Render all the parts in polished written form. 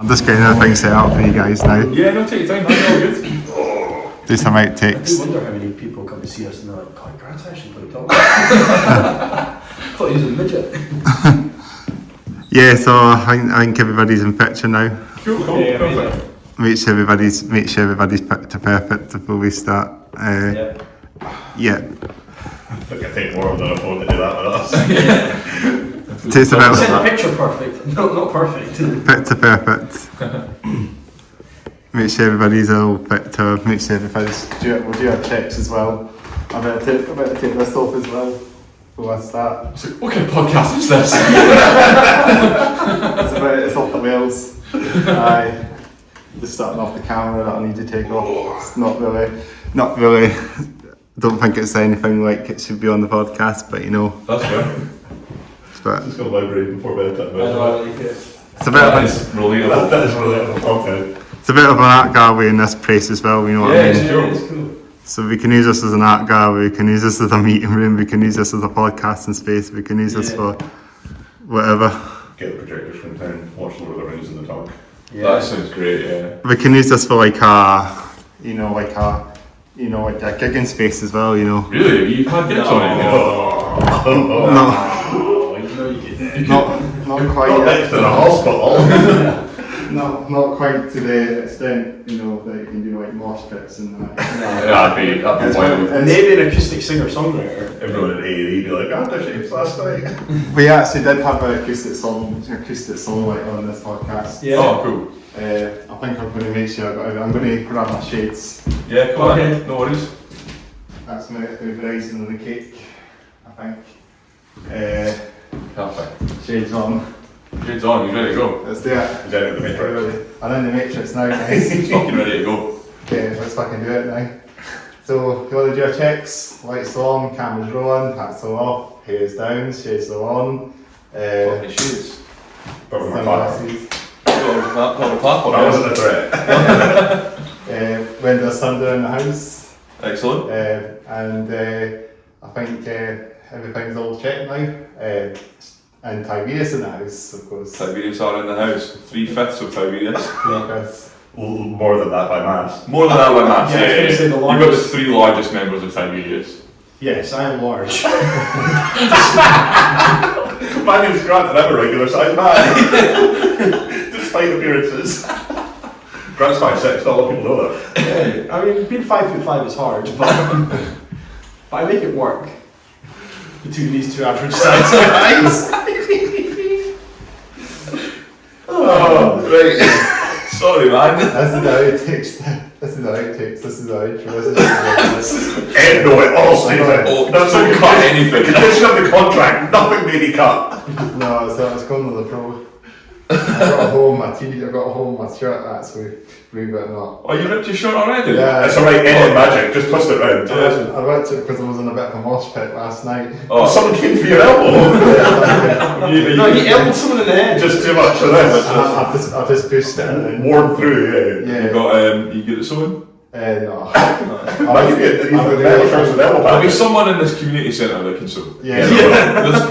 I'm just getting everything set up for you guys now. Yeah, no, take your time, man, all good. Do some I outtakes. do wonder how many people come to see us and they're like, God, Grant's actually quite tall. I thought he was a midget. Yeah, so I think everybody's in picture now. Cool, Yeah, perfect. Make sure everybody's picture perfect before we start. Yeah. I think I take more than a phone to do that with us. It takes a bit Set the of picture perfect. No, not perfect. picture perfect. Make sure everybody's all picture. Make sure everybody's. We'll do our checks as well. I better take this off as well before I start. So, what kind of podcast is this? It's off the wheels. Aye. Just starting off the camera that I need to take off. It's not really. Don't think it's anything like it should be on the podcast, but you know. That's fair. But Just going to vibrate before bedtime. it's a bit of That is relatable. That is relatable content. it's a bit of an art gallery in this place as well. You know what I mean? It's cool. So we can use this as an art gallery. We can use this as a meeting room. We can use this as a podcasting space. We can use this for whatever. Get the projectors from town, watch Lord of the Rings in the dark. That sounds great, yeah. We can use this for like a gigging space as well. You know. Really? You've had gigs on it? Not quite Not yet. next to the hospital. Not quite to the extent, you know, that you can do like mosh pits and that. Yeah, that'd be wild. And maybe an acoustic singer-songwriter. Everyone at A&E be like, I had their shapes last night. We actually did have an acoustic song like on this podcast. Yeah. Oh, cool. I think I'm going to make sure I'm going to grab my shades. Yeah, cool. Okay. No worries. That's my icing on the cake, I think. Perfect. Shades on. Shades on, you ready to go? Let's do it. Is that in the Matrix? I'm in the Matrix now, guys. Fucking ready to go. Okay, let's fucking do it now. So, you want to do our checks? Lights on, cameras rolling, hats all off, hair's down, shades are on. Fucking shades. Probably my class. Sunglasses. Got a clap on That wasn't a threat. Windows thunder in the house. Excellent. And I think everything's all checked now. And Tiberius in the house, of course. Tiberius are in the house. 3/5 of Tiberius. Because More than that by mass. More than that by mass. Yeah, I was gonna say the You've got the largest. 3 largest members of Tiberius. Yes, I am large. My name's Grant and I'm a regular sized man. Despite appearances. Grant's 5'6", not a lot of people know that. Yeah, I mean, being 5'5" is hard, but I make it work. Between these two average size guys. Oh, right. Sorry, man. this is the outtakes. This is the outtakes. This is the outro. End no, it all stays in. Oh, That's don't the cut anything. condition of the contract. Nothing may be cut. No, so it's going to the pro. I got a hole in my tee. I got a hole in my shirt. Actually, believe it or not. Oh, you ripped your shirt already? Yeah. It's alright, any magic, just twist it round. I went to it because I was in a bit of a mosh pit last night. Oh, Someone came for your elbow. No, you elbowed someone in the head. Just too much of this. I just pushed it and Worn through, yeah. yeah. you got you good at sewing? No. Might be the metal shirts with elbow There'll be patches. someone in this community centre that can sew. Yeah. There's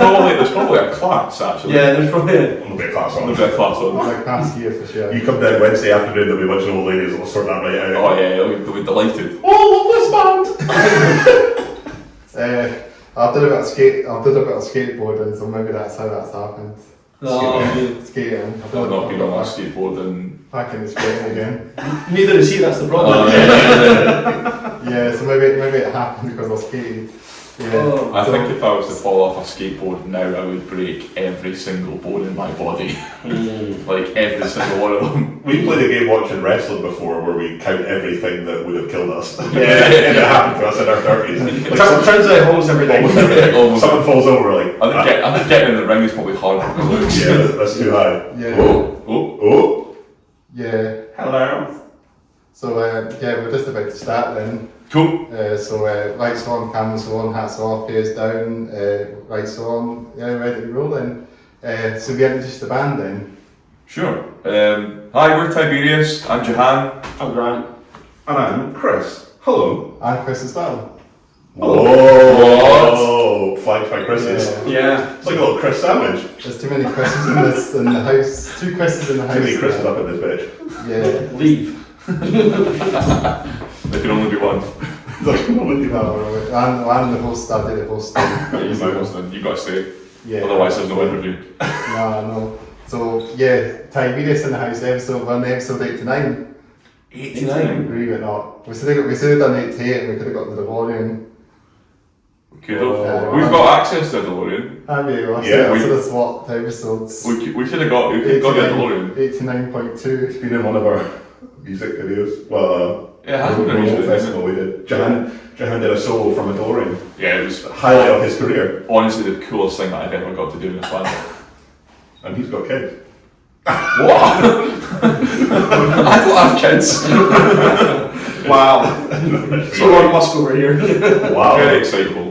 probably a class actually. Yeah, there's probably A little bit of class on. There'll be a class on. Like past year for sure. You come down Wednesday afternoon, there'll be a bunch of old ladies that'll sort that right out. Oh yeah, they'll be delighted. Oh, love this band! I did a bit of skateboarding, so maybe that's how that's happened. Skating. I've not been on my skateboard and Back in the skating again. neither is he. That's the problem. Yeah, so maybe it happened because I skated. Yeah. Oh. I think if I was to fall off a skateboard now, I would break every single bone in my body. Like every single one of them. We played a game watching wrestling before where we count everything that would have killed us. Yeah. If it happened to us in our 30s. Like Turns out almost everything. almost everything. Almost Someone falls over, like, I think getting in the ring is probably harder than it looks. yeah, that's too high. Yeah. Oh. Yeah. Hello. So we're just about to start then. Cool. So lights on, cameras on, hats off, hair's down, lights on, yeah, ready to roll then. So we introduce the band then. Sure. Hi, we're Tiberius. I'm Jahan. I'm Grant. And I'm Chris. Hello. And Chris as well. Oh, flanked by Chris's. Yeah. It's like a little Chris sandwich. There's too many Chris's in the house. 2 Chris's in the house. Too many Chris's up in this bitch. Yeah. Leave. There can only be one. I'm the host, I'll do the host. You've got to stay. Yeah. Otherwise, there's no interview. No. So, yeah, Tiberius in the house, episode 1, episode 89. 89. Believe it or not. We should have done 88 and we could have got the DeLorean. We've got access to a DeLorean. Have you? Yeah, We should have swapped episodes. We could have got your DeLorean. 89.2. It's been in one of our music videos. Well, Yeah, it has been a music music festival we did. Jahan did a solo from a DeLorean. Yeah, it was Highlight of his career. honestly the coolest thing that I've ever got to do in this band. And he's got kids. What? I don't have kids. Wow. Elon Musk over here. Wow. Very excitable.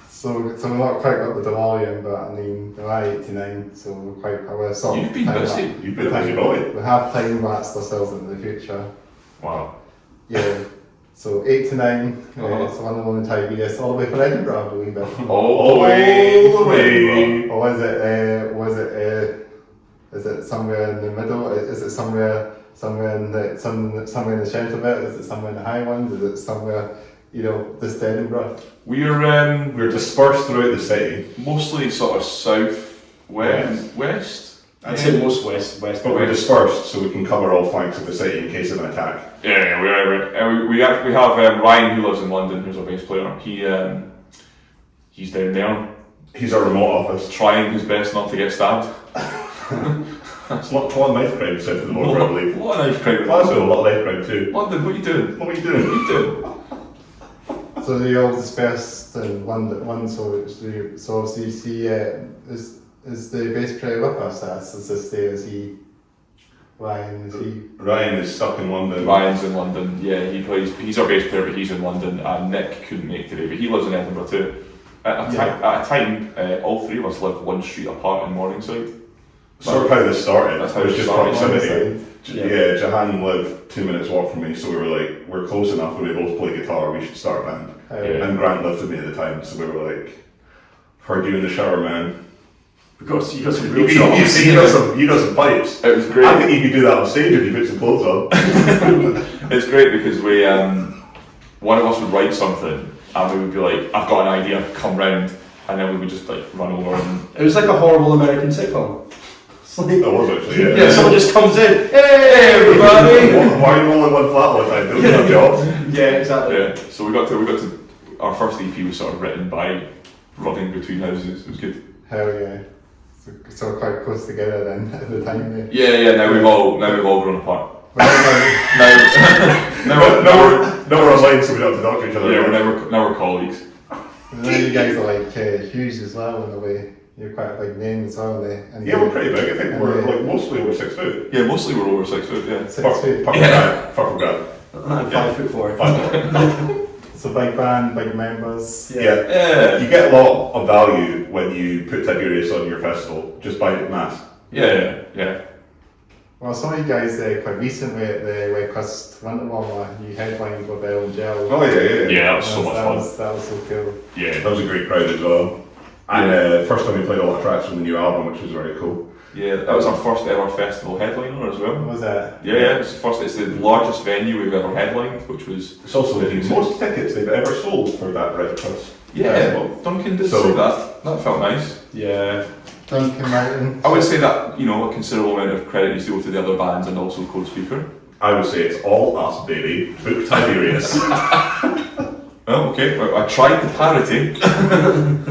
So we've not quite got the DeLorean, but I mean, we're at 89, so we're quite, we're sort of You've been busy. You've been a busy boy. We have time-lapsed ourselves into the future. Wow. Yeah. So 89, Uh-huh. so one of the Tiberius, all the way from Edinburgh, I believe it. All the way. Or is it somewhere in the middle? Is it somewhere in the centre bit? Is it somewhere in the Highlands? Is it somewhere, just Edinburgh? We're We're dispersed throughout the city. mostly sort of west. I'd say most west. But we're dispersed so we can cover all flanks of the city in case of an attack. Yeah, we have Ryan who lives in London, who's our bass player. He's down there He's our remote office. trying his best not to get stabbed. It's a lot of knife crime south of the border, I believe. A lot of knife crime. Glasgow, a lot of knife crime too. London, what are you doing? What are you doing? What are you doing? So they all dispersed in London, so obviously you see, is the bass player with us? Is this day? Is he? Ryan? Is he? Ryan is stuck in London. Ryan's in London, yeah, he's our bass player, but he's in London, and Nick couldn't make today, but he lives in Edinburgh too. At a time, all three of us lived one street apart in Morningside. Sort of how this started. That's how it was it just started. proximity. Yeah. Jahan lived 2 minutes walk from me, so we were like, we're close enough and we both play guitar, we should start a band. Yeah. And Grant lived with me at the time, so we were like, heard you in the shower, man. Because you got some You, real you, chops. you got some pipes. It was great. I think you could do that on stage if you put some clothes on. It's great because we, one of us would write something and we would be like, I've got an idea, come round, and then we would just like run over and It was like a horrible American sitcom. It's like, That was actually, yeah. yeah, someone just comes in, hey everybody! Why are you all in one flat all the time? Don't you have jobs? Yeah, exactly. yeah. So we got to our first EP was sort of written by running between houses. It was good. Hell yeah. So we're quite close together then at the time. Yeah. Now we've all grown apart. But Now we're online, so we don't have to talk to each other. yeah, now we're colleagues. now you guys are like huge as well in a way. You're quite a big name as well. And Yeah, we're pretty big. I think we're like mostly over 6 foot. Yeah, mostly we're over 6 foot. Yeah. 6 feet. Fuck from Grant. I'm 5'4". So big band, big members. Yeah. You get a lot of value when you put Tiberius on your festival, just by mass. Yeah. Well, I saw you guys quite recently at the West Coast Winter Warmer. You headlined with Bell and Gel. Oh yeah. Yeah, that was so much fun. That was so cool. Yeah. That was a great crowd as well. And first time we played all the tracks from the new album, which was very cool. Yeah, that was our first ever festival headliner as well. What was that? Yeah, it's the largest venue we've ever headlined, which was It's also the most tickets they've ever sold for that Red Cross. well, Duncan did So- say that. That felt nice. Yeah. Duncan Mountain. I would say that, a considerable amount of credit needs to go to the other bands and also co-speaker. I would say it's all us, baby. Book Tiberius. Oh, okay. Well, I tried the parity.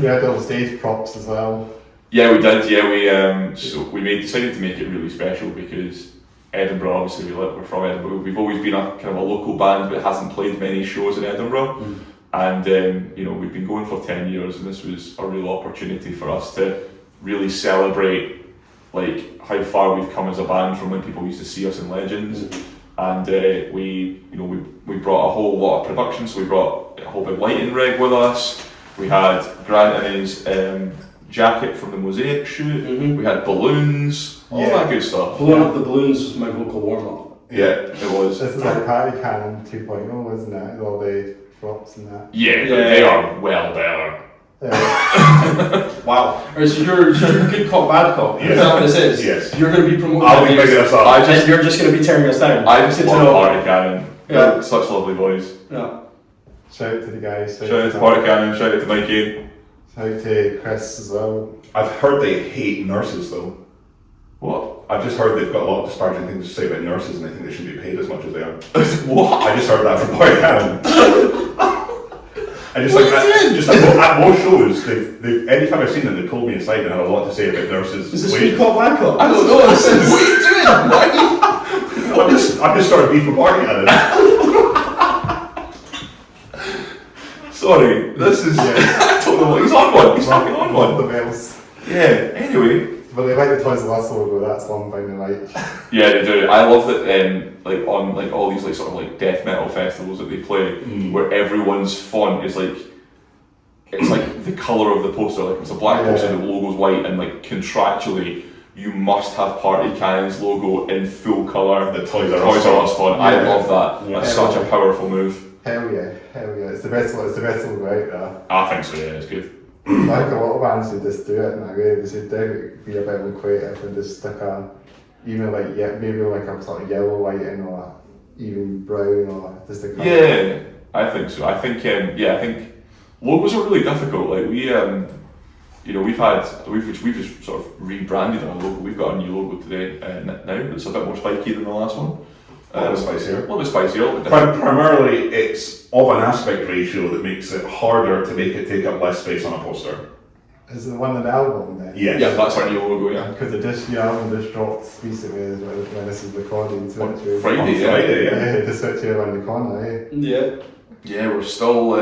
You had all the stage props as well. Yeah, we did. Yeah, we decided to make it really special because Edinburgh, obviously we're from Edinburgh. We've always been a kind of a local band, but hasn't played many shows in Edinburgh. And we've been going for 10 years, and this was a real opportunity for us to really celebrate like how far we've come as a band from when people used to see us in Legends. And we brought a whole lot of production. So we brought a whole big lighting rig with us. We had Grant in his jacket from the Mosaic shoot. We had balloons, all that good stuff. Blowing up the balloons was my vocal warm-up. Yeah, it was. This is like Party Cannon 2.0, isn't it? All the props and that. Yeah, but they are well better. Wow. Alright, so you're good cop, bad cop. Yes. Is that what this is? Yes. You're going to be promoting I'll be videos, bringing us up. and you're just going to be tearing us down. I just Good to love know. Party Cannon. Yeah. They're such lovely boys. Yeah. Shout out to the guys. Shout out to Party Cannon, shout out to Mikey. Shout out to Chris as well. I've heard they hate nurses though. What? I've just heard they've got a lot of disparaging things to say about nurses, and I think they should be paid as much as they are. What? I just heard that from Party Cannon. I just What like are you doing? just at most shows, they've anytime I've seen them, they've pulled me aside and had a lot to say about nurses. Is this wages. good cop, bad cop? I don't know, this is... What are you doing? I've just started beef with Party Cannon. Sorry, this is... I don't know what... He's on one, he's fucking on Love one. the bells. Yeah, anyway... But they like the Toys R Us logo, that's one thing they like. Yeah, they do. I love that like on like all these like sort of like death metal festivals that they play, where everyone's font is like it's like the colour of the poster. Like it's a black poster, the logo's white, and like contractually you must have Party Cannon's logo in full colour. The Toys R Us font. Yeah. I love that. Yeah. That's such a powerful move. Hell yeah. It's the best logo out there. I think so. Yeah, it's good. I think a lot of bands should just do it in a way. They should definitely be a bit more creative and just stick even like maybe like a sort of yellow lighting or even brown or just a colour. Yeah, I think so. I think I think logos are really difficult. Like we we've just sort of rebranded our logo. We've got a new logo today now. It's a bit more spiky than the last one. A little spicier. A little bit spicier. A little bit different. Primarily, it's of an aspect ratio that makes it harder to make it take up less space on a poster. Is it one of the album then? Yes. Yeah, that's our new logo. Yeah. Because the album just dropped recently when this is recording. So On it's Friday, yeah. Friday, yeah. yeah, just switch you around the corner, eh? Yeah. Yeah, we're still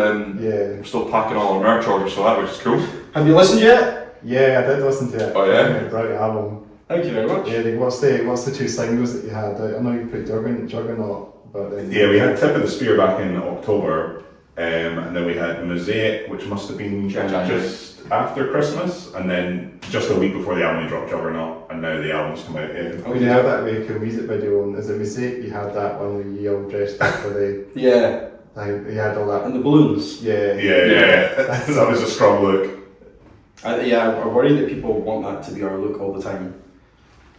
packing all our merch orders for that, which is cool. Have you listened yet? Yeah, I did listen to it. Oh, yeah? Brilliant album. Thank you very much. Yeah, what's the two singles that you had? I know you put Juggernaut, but then Yeah, we had Tip of the Spear back in October, and then we had Mosaic, which must have been just after Christmas, and then just a week before the album we dropped Juggernaut, and now the album's come out. Yeah. Oh, you had that really cool music video on. Is it Mistake? You had that one where you all dressed up for the. Yeah. You had all that. And the balloons. Yeah. Yeah. That was a strong look. I worry that people want that to be our look all the time.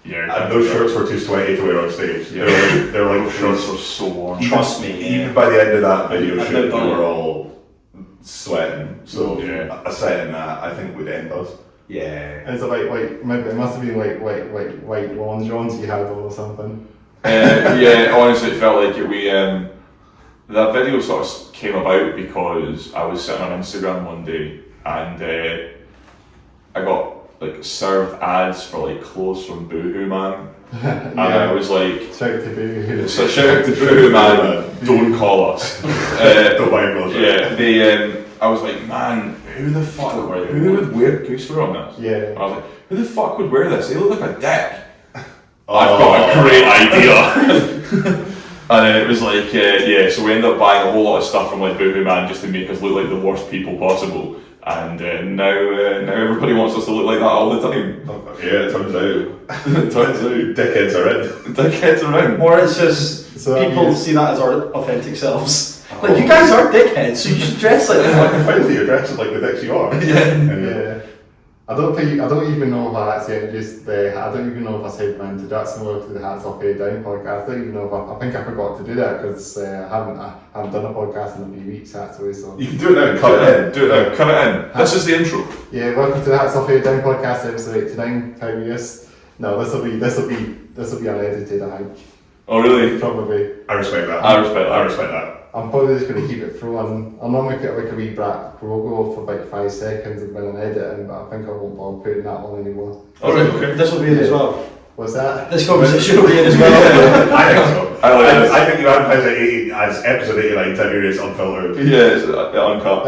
Yeah. And those shirts were too sweaty to wear on stage. Yeah. They're like Those shirts were so warm. Trust me. Even by the end of that video I've shoot, done we it. were all sweating. So Yeah. aside in that, I think we'd end us. Yeah. Is it maybe it must have been like white long johns you had on or something. Yeah, honestly, it felt like it. That video sort of came about because I was sitting on Instagram one day and I got like served ads for like clothes from Boohoo Man, and I was like, Shout out to Boo. so shout out to Boohoo Man, don't call us. Don't buy clothes. Yeah, I was like, man, who the fuck would wear? Who would wear? Can you swear on this? Yeah. I was like, who the fuck would wear this? They look like a dick. I've got a great idea. And then it was like, so we ended up buying a whole lot of stuff from like Boohoo Man just to make us look like the worst people possible. And now everybody wants us to look like that all the time. Yeah, it turns out. It turns out. Dickheads are in. Dickheads around. Or it's just So people see that as our authentic selves. Like, you guys are dickheads, so you should dress like that. Finally, you're dressing like the dicks you are. Yeah. I don't even know if I actually introduced I don't even know if I said my introduction was to the Hats Off Head Down podcast. I don't even know if I think I forgot to do that because I haven't done a podcast in a few weeks actually. So You can do it now and cut it in. Do it now. Cut it in. This is the intro. yeah, welcome to the Hats Off Head Down podcast episode 89. Tiberius. No, this will be unedited. I think Oh really? probably. I respect that. I respect that. I'm probably just going to keep it through. I'll normally put like a wee black logo for about 5 seconds and when I'm editing, but I think I won't bother putting that on anymore. Alright, okay. This will be in as well. What's that? This conversation will be in as well. I think so. I like this. I think you advertise it as episode 89 Tiberius Unfiltered. Yeah, it's uncut.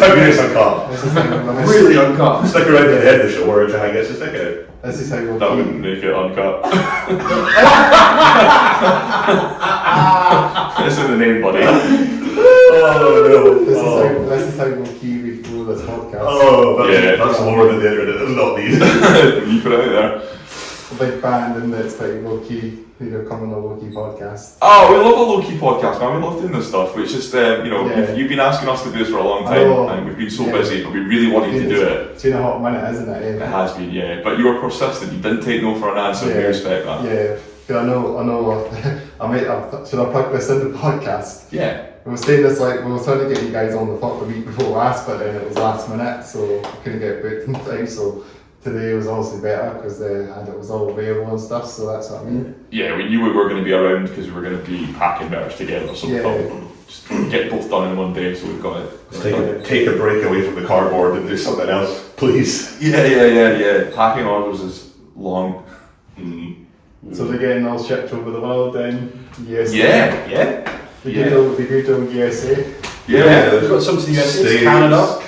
Tiberius Uncut. This is how Really uncut. Stick around to the end of the show where Jahan gets to stick it. This is how we'll That keep. wouldn't make it uncut. This is the name, buddy. This is how we'll keep through this podcast. That's lower than the internet. It's not these. You put it out there. a big band and it's pretty low key. You know, come on a low key podcast. Oh, we love a low-key podcast, man. We love doing this stuff. It's just, you know, Yeah. you've been asking us to do this for a long I know. time, and we've been so Yeah. busy, but we really wanted to do it. It's been a hot minute, isn't it? It has been, yeah. But you were persistent. You didn't take no for an answer. We Yeah. respect that. Yeah, 'cause I know. Should I plug this in the podcast? Yeah. We were saying this we were trying to get you guys on the pod the week before last, but then it was last minute, so we couldn't get booked in time. So today was obviously better because it was all available and stuff. So that's what I mean. Yeah, we knew we were going to be around because we were going to be packing merch together. So we thought we'd just get both done in one day. So we've got it. Take a break away from the cardboard and do something else, please. Yeah. Packing orders is long. So they're getting all shipped over the world then. USA. Yeah. The good old USA. Yeah. We've got some to the US, States, Canada,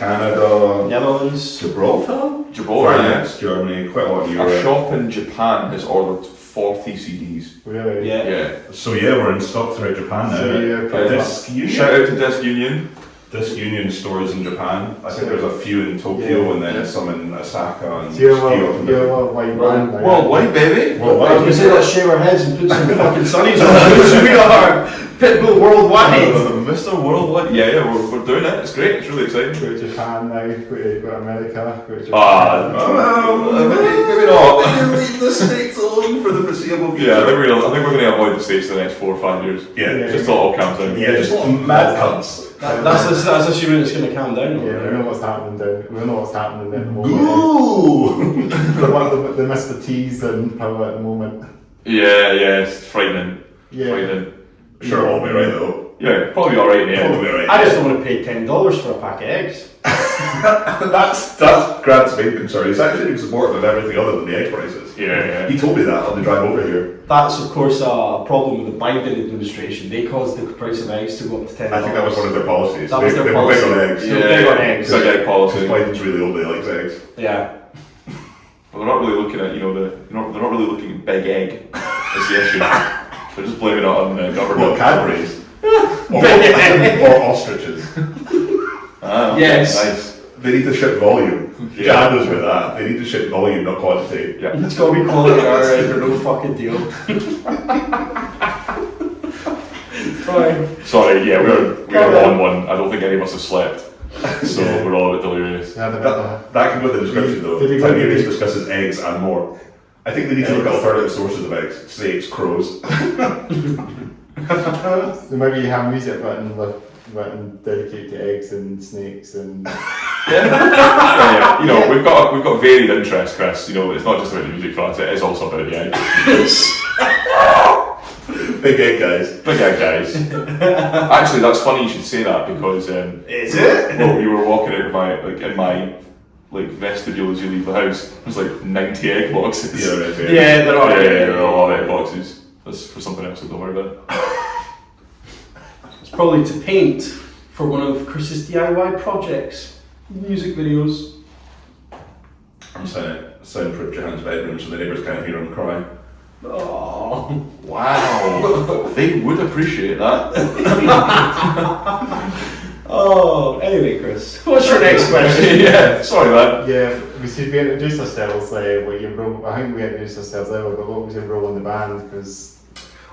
Netherlands, Gibraltar, France, Germany, quite a lot of A Europe. shop in Japan has ordered 40 CDs. Really? Yeah. So yeah, we're in stock throughout Japan now. So you're pretty Disc Union. Shout out to Disc Union. Disc Union stores in Japan. I think there's a few in Tokyo and then some in Osaka and So you're a few up in a white band now. Worldwide, baby. I was going to say, let's shave our heads and put some fucking sunnies on. Because we are Pitbull worldwide. Mr. Worldwide. Yeah, we're doing it. It's great. It's really exciting. Go to Japan now, go to America, go to Japan. Maybe not. leave the States alone for the foreseeable future. Yeah, I think we're going to avoid the States for the next 4 or 5 years. Yeah. Just till it all comes down. Yeah, just mad cunts. That's assuming it's going to calm down. Yeah, we know what's happening at the moment. Ooh! They missed the T's and power at the moment. Yeah, it's frightening. Yeah. Frightening. Sure, I'll be right though. Yeah, probably alright in the end. Probably right. I just don't want to pay $10 for a pack of eggs. That's Grant's main concern. He's actually supportive of everything other than the egg prices. Yeah. He told me that on the drive over here. That's, of course, a problem with the Biden administration. They caused the price of eggs to go up to $10. I think that was one of their policies. That was their they policy. were big on eggs. Yeah. Big on eggs. Big egg policy. Because Biden's really old, he likes eggs. Yeah. But they're not really looking at, they're not really looking at big egg as the issue. They're just blaming it on the government. Well, Cadbury's. or ostriches. Yes. Nice. They need to ship volume. Yeah. Jan knows about that. They need to ship volume, not quantity. Yeah. It's got to be quality, alright, or no fucking deal. Right. Sorry, yeah, we're on one. I don't think any of us have slept. So we're all a bit delirious. Yeah, That can go in the description though. Did he go- Tiberius discusses eggs and more. I think they need to look at alternative sources of eggs. Snakes, crows. There might be a music button dedicated to eggs and snakes and Yeah. We've got varied interests, Chris. It's not just about the music for us, it is also about the egg. Big egg guys. Big egg guys. Actually, that's funny you should say that because Is it? well, we were walking out in my vestibule as you leave the house. There's 90 egg boxes. Yeah, right, right. Yeah, there are. There are a lot of egg boxes. That's for something else, so don't worry about it. It's probably to paint for one of Chris's DIY projects. Music videos. I'm saying it. Soundproof Johan's bedroom so the neighbours can't hear him cry. Oh. Wow. They would appreciate that. Oh, anyway, Chris, what's your next question? Yeah, sorry man. yeah. We introduced ourselves. What your role? I think we introduced ourselves earlier, but what was your role in the band? Because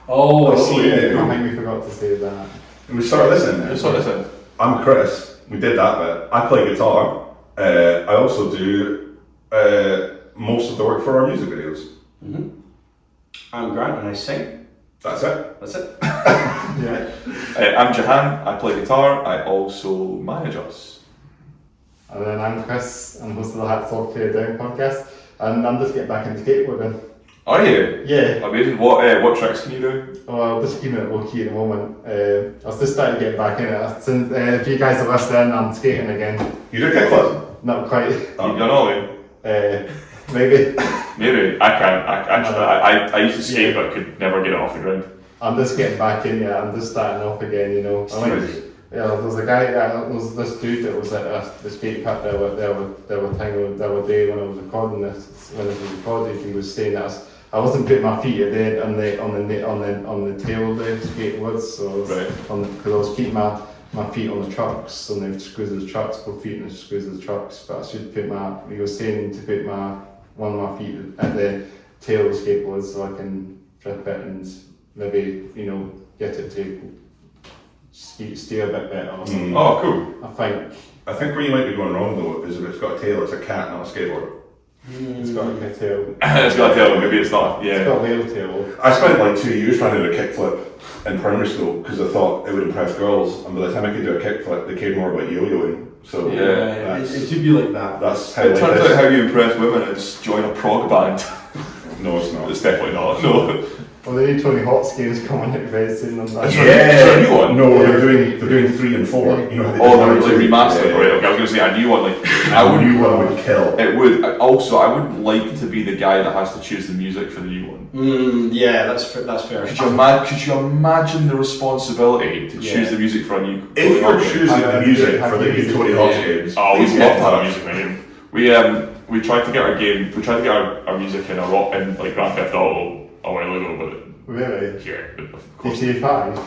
Oh, I see. yeah. I think we forgot to say that. And we start this in there. Just sort of said. I'm Chris. We did that bit. I play guitar. I also do most of the work for our music videos. Mm-hmm. I'm Grant and I sing. That's it. That's it. Yeah. I'm Jahan, I play guitar, I also manage us. And then I'm Chris, I'm host of the Hats Off Clear Down podcast, and I'm just getting back into skateboarding. Are you? Yeah. Amazing. What tricks can you do? Oh, I'll just keep it low key at the moment. I was just starting to get back in it. Since if you guys are listening, I'm skating again. You do kickflip? Not quite. You've done all of it? Maybe. Maybe. I can't. I used to skate but could never get it off the ground. I'm just getting back in, yeah. I'm just starting off again, there's a guy, there's this dude that was at the skate park the other day when I was recording this. When it was recorded, he was saying that I wasn't putting my feet on the tail of the skateboards, so because I was keeping my feet on the trucks, on the screws of the trucks, both feet on the screws of the trucks. But I should he was saying to put one of my feet at the tail the skateboard so I can flip it and maybe, get it to steer a bit better or something. Oh, cool. I think where you might be going wrong though is if it's got a tail, it's a cat, not a skateboard. It's got like a tail. It's got a tail, maybe it's not. It's Yeah. got a whale tail. I spent like 2 years trying to do a kickflip in primary school because I thought it would impress girls, and by the time I could do a kickflip, they cared more about yo-yoing. So Yeah. It should be like that. that's how It life turns is. out how you impress women is join a prog band. No, it's not. It's definitely not. No. Well, the new Tony Hawk's game's coming out very soon on that. Is there a new one? No, they're doing 3 and 4. You know how they Oh, do they're like remastered. Yeah. Right, okay, I was going to say a new one. Like, A new one would kill. It would. Also, I wouldn't like to be the guy that has to choose the music for the new one. Yeah, that's fair. Could you imagine the responsibility to choose the music for a new? If you're choosing Yeah. the music for the new Tony Hawk's games, Oh, we'd please love get to have a in music game. We tried to get our game. We tried to get our music in like Grand Theft Auto a while ago, but Really? of course GTA 5?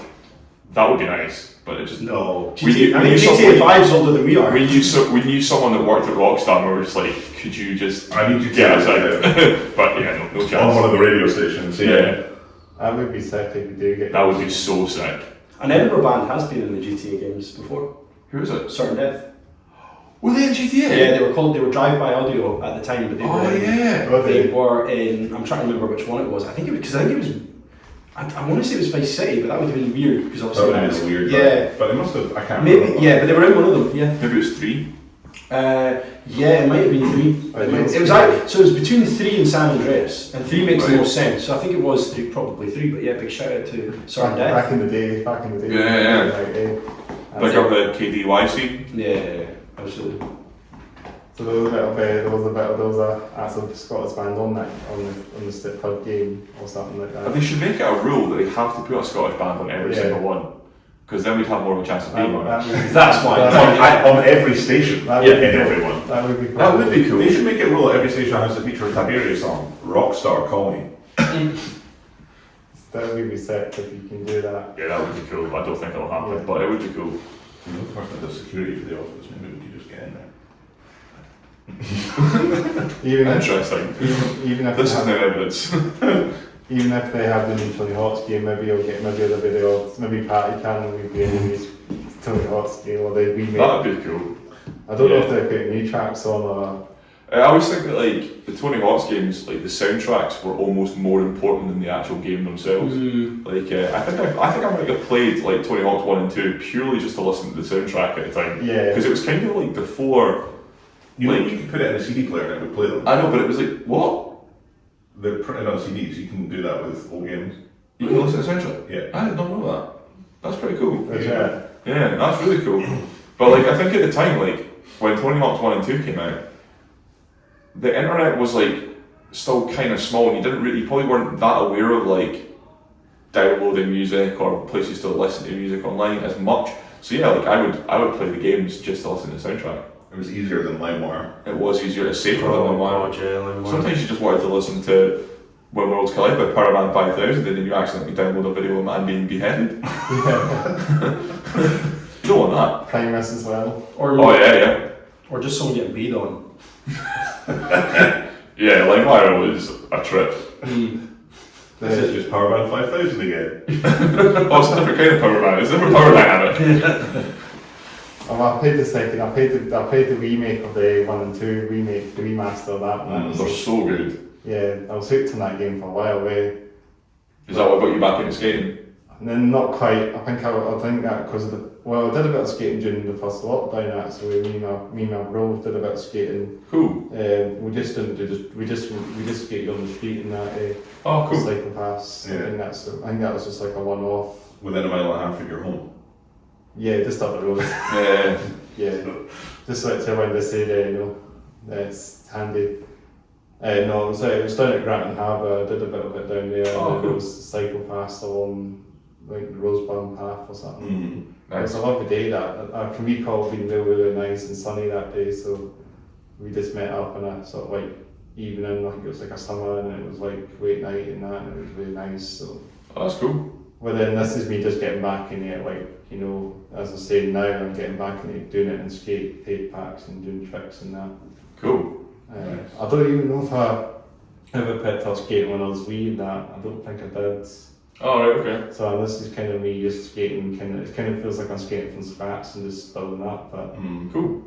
that would be nice. But it just No. We knew- GTA, I we mean, knew GTA 5's older than we are. we knew someone that worked at Rockstar, and we were just like, could you just I need you to get us do out? it. But yeah, no on chance. one of the radio stations. Yeah, That would be sick if we do get that would be so sick. An Edinburgh band has been in the GTA games before. Who is it? Certain Death. Were they in GTA? Yeah, they were Drive-By Audio at the time, but they Oh were yeah. Oh, they were in. I'm trying to remember which one it was. I think it was. I want to say it was Vice City, but that would have been weird because obviously That is weird. Yeah, But they must have. I can't maybe. remember. Yeah, but they were in one of them. Yeah. Maybe it was 3. Yeah, it might have been 3. It was so it was between 3 and San Andreas, and 3 makes the Right. most sense. So I think it was 3, probably 3. But yeah, big shout out to Certain Death. back in the day. Yeah. Like, Like up the KDY scene. Yeah, absolutely. So there was a actual Scottish band on the Stitford game or something like But that. they should make it a rule that they have to put a Scottish band on every Yeah. single one, because then we'd have more of a chance of being on it. That's why. On every station. That Yeah, would be in cool. everyone. That would be cool. That would be cool. They should make it a rule that every station has to feature a Tiberius song. Rockstar, call me. That would be sick if you can do that. Yeah, that would be cool. I don't think it'll happen, Yeah. but it would be cool. You know, the person that does security for the office, maybe we could just get in there. Even if, Interesting. even if This they is no have, evidence. even if they have the new Tony Hawk's game, maybe you'll get maybe the video, maybe Party Cannon would be in the Tony Hawk's game, or they remake. That'd be cool. I don't know Yeah. if they're putting new tracks on or. I always think that like the Tony Hawk's games, like the soundtracks were almost more important than the actual game themselves. Like I think I might have played like Tony Hawk's 1 and 2 purely just to listen to the soundtrack at the time. Yeah. Because it was kind of like before. You know, Like- you could put it in a CD player and it would play them. I know, but it was like what? They're printed on CDs, you can do that with old games. You can listen to the soundtrack. Yeah. I did not know that. That's pretty cool. Yeah. Yeah, that's really cool. But like I think at the time, like when Tony Hawk's 1 and 2 came out, the internet was like still kind of small, and you probably weren't that aware of like downloading music or places to listen to music online as much. So yeah, like I would play the games just to listen to the soundtrack. It was easier than LimeWire. It was easier, it's safer than Oh, one. God, yeah, like Sometimes you just wanted to listen to When Worlds Collide by Paraman 5000, and then you accidentally download a video of a man being beheaded. Yeah. You don't want that. Timeless as well. Oh yeah. Or just someone getting beat on. Yeah, LimeWire was a trip. This is just Powerband 5000 again. Oh, it's a different kind of power band. It's a different power dynamic. I played the second. I played the remake of the 1 and 2 remake, the remaster of that. And that They're was, so good. yeah, I was hooked on that game for a while. Is that what got you back into skating? And then not quite. I think that because of I did a bit of skating during the first lockdown. Actually, me and my bro did a bit of skating. Cool. We just skated on the street and that. Oh, cool. Psychopaths. Yeah. I think that was just like a one-off. Within a mile and a half of your home. Yeah, just up the road. Yeah. Yeah, just like to when they say it's handy. No, it was down at Granton Harbour. I did a bit of it down there. Oh, and cool. it was cyclopast along like the Roseburn Path or something. It Nice. was a lovely day. That I can recall being really nice and sunny that day. So we just met up on a sort of like evening. I think it was like a summer, and it was like late night and that, and it was really nice. So. Oh, that's cool. Well then, this is me just getting back in it, like, as I say now, I'm getting back in it, doing it in skate packs and doing tricks and that. Cool. I don't even know if never picked up skating when I was wee and that. I don't think I did. Oh, right, okay. So this is kind of me just skating. It kind of feels like I'm skating from scratch and just building up. But Cool.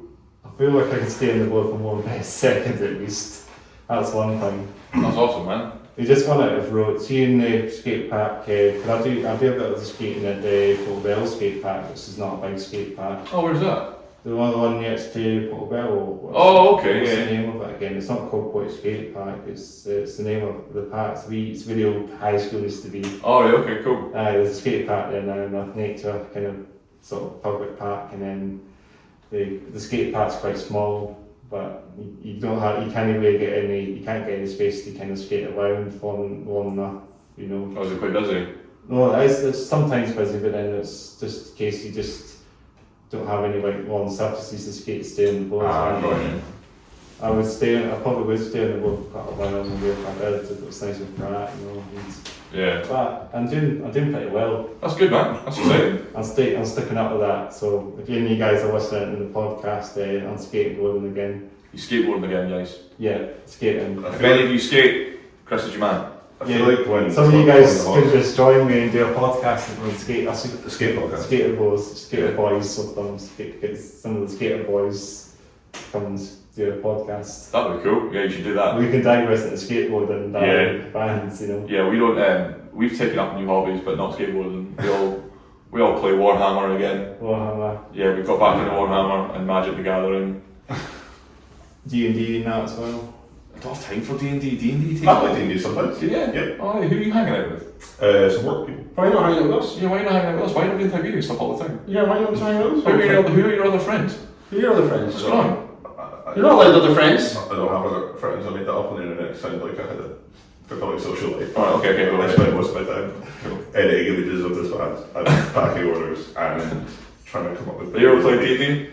I feel like I can stay in the boat for more than 5 seconds at least. That's one thing. That's awesome, man. You just want out of road. See in the skate park, I do a bit of the skating at the Portobello skate park, which is not a big skate park. Oh, where's that? The one next to Portobello. Oh, okay, What's yeah. the name of it again? It's not called Point Skate Park, it's the name of the park. It's where the old high school used to be. Oh, right, okay, cool. There's a skate park there now, and a nature kind of sort of public park, and then the skate park's quite small, but you can't really get you can't get any space to kind of skate around long enough, you know. Oh, is it quite busy? No, it's sometimes busy, but then it's just in case you just don't have any like long surfaces to skate, stay on the board. Got you. I probably would stay on the board for quite a while and if I did, if it was nice and flat, you know. Yeah. But I'm doing pretty well. That's good, man. That's exciting. I'm sticking up with that. So if any of you guys are listening to the podcast, I'm skateboarding again. You skateboarding again, guys. Yeah, skating. If any of you skate, Chris is your man. I feel like when some of you guys could just join me and do a podcast and skate. the skate podcast. Skater boys, get some of the skater boys come and do a podcast. That'd be cool. Yeah, you should do that. We can digress into skateboarding and bands, you know. Yeah, we don't. We've taken up new hobbies, but not skateboarding. We all play Warhammer again. Warhammer. Yeah, we got back into Warhammer and Magic the Gathering. D&D now as well. I don't have time for D&D. D&D I play D&D sometimes. Yeah. Yep. Oh, who are you hanging out with? Some work people. Why not hang out with us? Yeah, why are you not hanging out with us? Why are you not doing Tiberius stuff all the time? Yeah, why not hang out with us? Who are your other friends? Who are your other friends? What's going on? You're not allowed other friends. I don't have other friends. I made that up on the internet. It sounded like I had a fulfilling social life. Alright, okay, go I ahead. spend most of my time Cool. editing images of this band and packing orders and trying to come up with. Have you ever played D&D?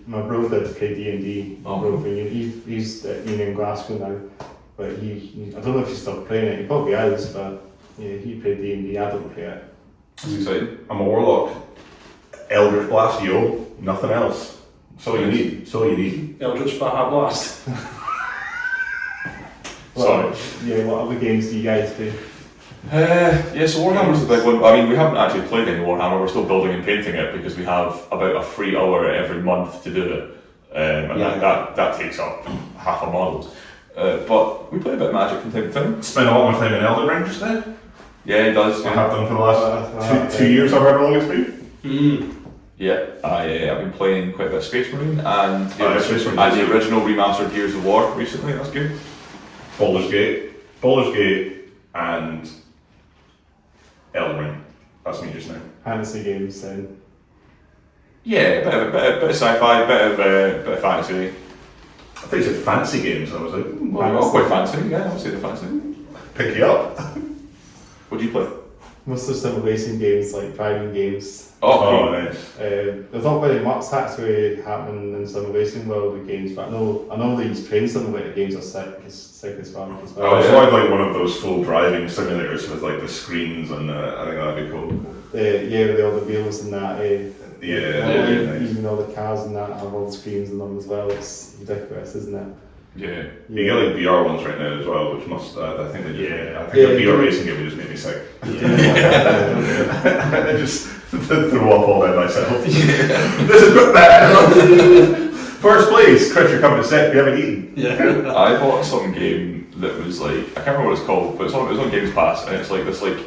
My bro did play D&D. Oh. He's at uni in Glasgow now, but I don't know if he's still playing it. He probably is, but yeah, he played D&D. I don't play it. That's exciting. I'm a warlock. Eldritch Blast, yo. Nothing else. So you need. Eldritch Baja Blast. Sorry. Yeah, what other games do you guys do? Yeah, so Warhammer's a big one. I mean, we haven't actually played any Warhammer. We're still building and painting it because we have about a free hour every month to do it, and that takes up half a model. But we play a bit of Magic from time to time. Spend a lot of time in Elden Ring just now. Yeah, he does. I have done for the last 2 years, however long it's been. Yeah, I've been playing quite a bit of Space Marine and Space Marine. and the original remastered Gears of War recently. That's good. Baldur's Gate, and Elden Ring. That's me just now. Fantasy games then. Yeah, a bit of sci-fi, bit of fantasy. I thought you said fancy games, and I was like, Well, quite fancy. Yeah, I would say the fancy. pick you up. What do you play? Most of some racing games, like driving games. Oh, Oh, cool. nice. There's not very much actually happening in some racing world of games, but I know these train simulator games are sick as well. Oh, so I'd like one of those full driving simulators with like the screens, and I think that'd be cool. Yeah, with all the wheels and that. Yeah, nice. Even all the cars and that have all the screens in them as well. It's ridiculous, isn't it? Yeah. You get like VR ones right now as well, which must, I think they just Yeah. I think the VR Yeah. racing game would just make me sick. I just threw up all by myself. This is good, man. First place, Chris, you're coming to set, you haven't eaten. Yeah. I bought some game that was like, I can't remember what it's called, but it was on Games Pass, and it's like this like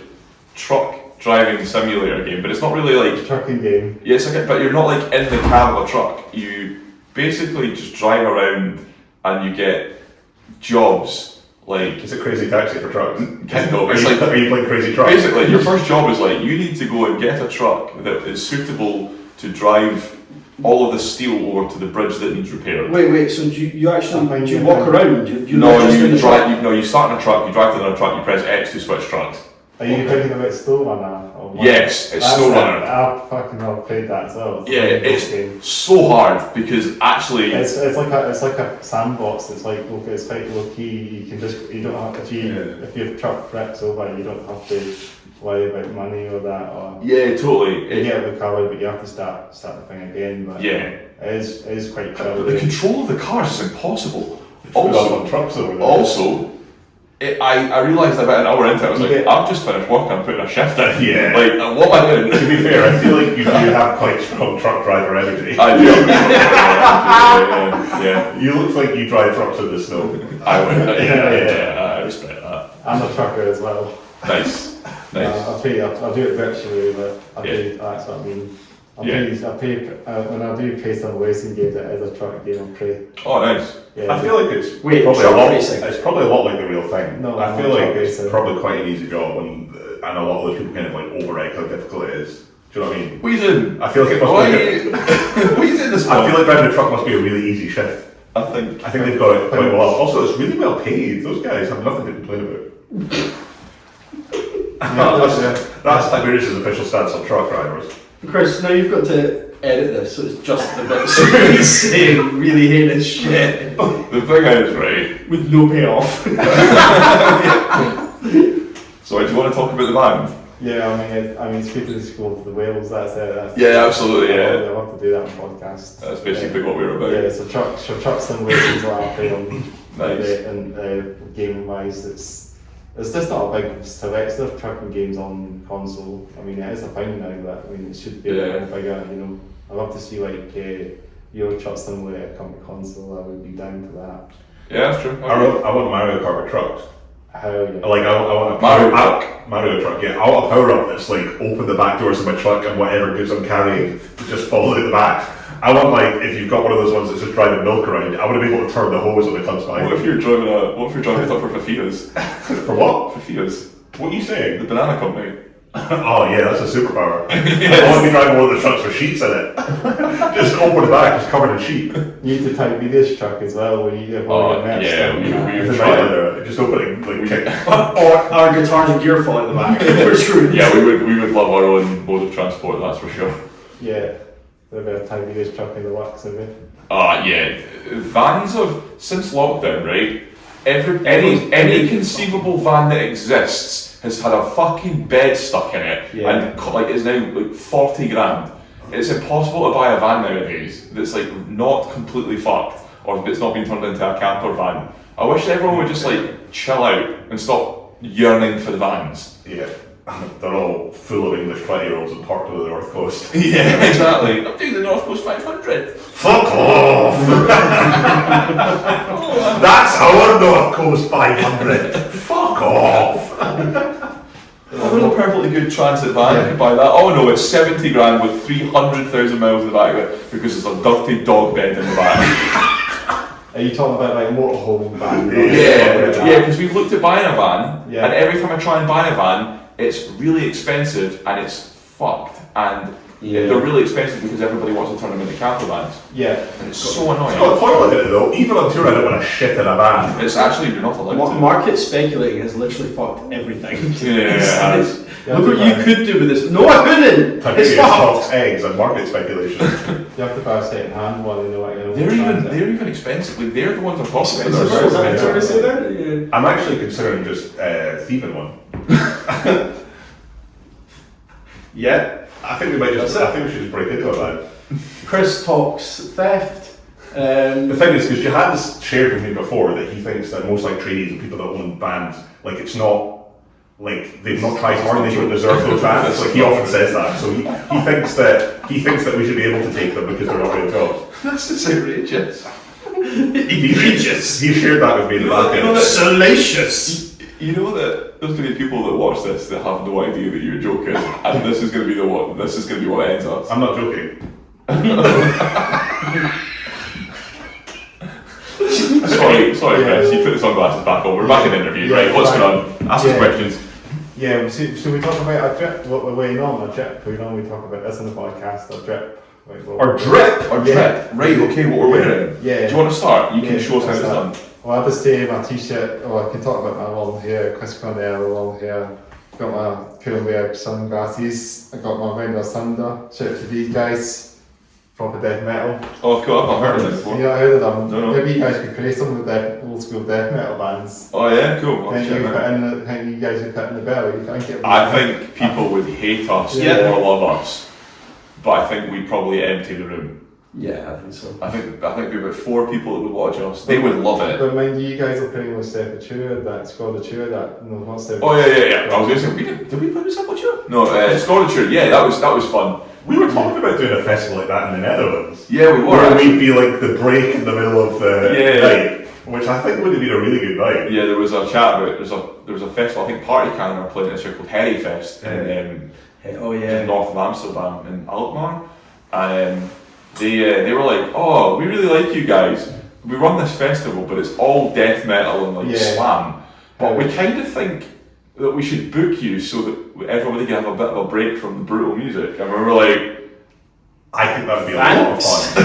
truck driving simulator game, but it's not really like, Trucking game. yeah, it's like, but you're not like in the cab of a truck. You basically just drive around and you get jobs like. It's a crazy taxi for trucks. Kind of, it's Are you playing crazy trucks? Basically, your first job is like you need to go and get a truck that is suitable to drive all of the steel over to the bridge that needs repaired. Wait, so do you actually do you walk around? You No, not just in you the drive. truck? You start in a truck. You drive to another truck. You press X to switch trucks. Are you thinking about SnowRunner? Yes, it's SnowRunner. I've fucking well played that as well. Yeah, a good it's game. so hard because actually, It's like a sandbox. It's like okay, it's quite low key. You don't have if your truck flips over, you don't have to worry about money or that. Or yeah, totally. you get recovered, but you have to start the thing again. But Yeah. it is quite The challenging. control of the cars is impossible. Put off on trucks over there. Also, I realised about an hour into it, I was like, I've just finished work, I'm putting a shift in. Yeah. Like, what am I doing? To be fair, I feel like you have quite strong truck driver energy. I do. Yeah. You look like you drive trucks in the snow. I would. I respect that. I'm a trucker as well. Nice. I'll do it virtually, but that's what I mean. I pay when I do play some racing games as a truck game. I play. Oh, nice. Yeah, I feel like it's Wait, probably truck a lot. racing? It's probably a lot like the real thing. No, I feel not like truck it's racing. probably quite an easy job, and a lot of those people kind of like over-egg how difficult it is. Do you know what I mean? What are you doing? I feel like it must Why be. are you, what are you doing this for? I feel like driving a truck must be a really easy shift. I think they've got it quite well. Also, it's really well paid. Those guys have nothing to complain about. That's Tiberius' official stance on truck drivers. Chris, now you've got to edit this, so it's just the bits where he's saying really heinous shit the thing is, right? with no payoff. So, do you want to talk about the band? Yeah, I mean, speaking of school to the Wales, that's it. Yeah, absolutely, I yeah. want to do that on podcast. That's basically what we're about. Yeah, so trucks and racing is what I play on. Nice. And game wise, it's just not a big selection of trucking games on console. I mean, it is a thing now, but I mean, it should be a bit bigger. You know, I love to see like Euro Truck Simulator come to console. I would be down for that. Yeah, that's true. I want Mario Kart with trucks. How? Yeah. Like I want a Mario truck. Yeah, I want a power up that's like open the back doors of my truck and whatever goods I'm carrying just fall out the back. I want like if you've got one of those ones that's just driving milk around, I want to be able to turn the hose when it comes by. What if you're driving a truck for Fifias? For what? Fifias. What are you saying? The banana company. Oh yeah, that's a superpower. I want to be driving one of the trucks with sheets in it. Just open the back, it's covered in sheet. You need to type Tiberius truck as well, where you have all your maps. we tried just opening like kick. Or our guitars and gear fall in the back. We're screwed. Yeah, we would love our own mode of transport, that's for sure. Yeah, there'll be a Tiberius truck in the works, isn't it? Yeah. Vans have, since lockdown, right? Any conceivable van that exists has had a fucking bed stuck in it and like is now like 40 grand. It's impossible to buy a van nowadays that's like not completely fucked or it's not been turned into a camper van. I wish everyone would just like chill out and stop yearning for the vans. Yeah. They're all full of English 20-year-olds and parked on the North Coast. Yeah, exactly. I'm doing the North Coast 500. Fuck off! That's our North Coast 500. Fuck off! I've got a perfectly good transit van, I could buy that. Oh no, it's 70 grand with 300,000 miles in the back of it because it's a dirty dog bed in the back. Are you talking about like motorhome van? Yeah, because we've looked at buying a van, Yeah. and every time I try and buy a van, it's really expensive and it's fucked. And they're really expensive because everybody wants to turn them into camper vans. Yeah. And it's so annoying. It's got a toilet in it though, even on tour I don't want to shit in a van. It's actually, you're not allowed to. Market speculating has literally fucked everything. Yeah. Look what you could do with this. No, I couldn't! Tiberius It's fucked! talks eggs and market speculation. You have to buy a second hand one, you know what, They're even expensive. Like, they're the ones I'm talking about. Is They're so that expensive. what I say there? Yeah. I'm actually considering just thieving one. Yeah. I think we might just. I think we should just break into a van. Chris talks theft. The thing is, because Jihad has shared with me before that he thinks that most like tradies and people that own vans, like it's not like they've not tried hard and they don't deserve those vans. Like he often says that. So he thinks that we should be able to take them because they're not real jobs. This is outrageous. Egregious. He shared that with me in the back end. Salacious. You know that there's going to be people that watch this that have no idea that you're joking, and this is going to be what ends us. I'm not joking. Sorry, Chris. You put the sunglasses back on. We're back in the interview, right? What's going on? Ask us questions. Yeah, so we talk about our drip, what we're weighing on, our drip. We normally talk about this on the podcast, our drip. Our drip? Right, okay, what we're wearing. Yeah. Do you want to start? You can Yeah, show us how it's I'll done. Well, I'll just say my t-shirt, I can talk about my long hair, Chris Cornell, long hair. Got my Kuhlenberg sunglasses, I got my Render Thunder, shout out to these guys. Proper death metal. Oh, cool, I've not heard of this before. You not heard of them? No. Maybe you guys could play some of the old school death metal bands. Oh yeah, cool. Think you guys would put in the bell. I think people would hate us Yeah. or love us, but I think we'd probably empty the room. Yeah, I think so. I think there'd be about 4 people that would watch us. They would love it. But mind you guys are playing with Sepultura, that Scordatura, that no, not Sepultura. Oh yeah. I was going to say, did we play with Sepultura? No, Scordature. Yeah, that was fun. We were talking about doing a festival like that in the Netherlands. Yeah, we were. Where we'd be like the break in the middle of the night, which I think would have been a really good night. Yeah, there was a chat about there was a festival. I think Party Cannon are playing this year called Harry Fest in north of Amsterdam in Alkmaar, and they were like, oh, we really like you guys. We run this festival, but it's all death metal and like slam. But we kind of think that we should book you so that everybody can have a bit of a break from the brutal music. And we were like, I think that would be a lot of fun.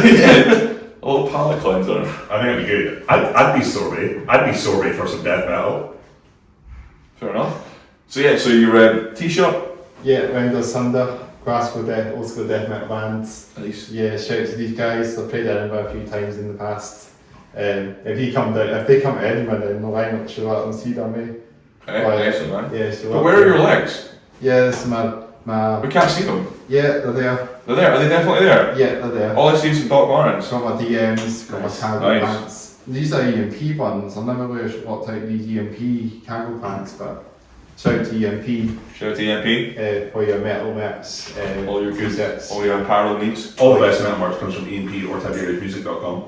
A little palate cleanser. I think it'd be good. I'd be sorbet. I'd be sorbet for some death metal. Fair enough. So yeah, so your t-shirt. Yeah, Rounders Thunder, classical death, old school death metal bands. Nice. Yeah, shout out to these guys. I've played Edinburgh a few times in the past. If they come to Edinburgh, then the lineup should let them see them, eh? Excellent, man. Yeah, so But where are your legs? Yeah, this is my. We can't see them. Yeah, they're there. They're there. Are they definitely there? Yeah, they're there. All I see is some Doc Martens. Got my DMs, got my cargo Nice. pants. These are EMP ones. I've never really worked out these EMP cargo pants, but shout out to EMP Shout out to EMP. for your metal mix. All your good, sets. all your apparel needs. All the best metal merch comes from EMP or TiberiusMusic.com.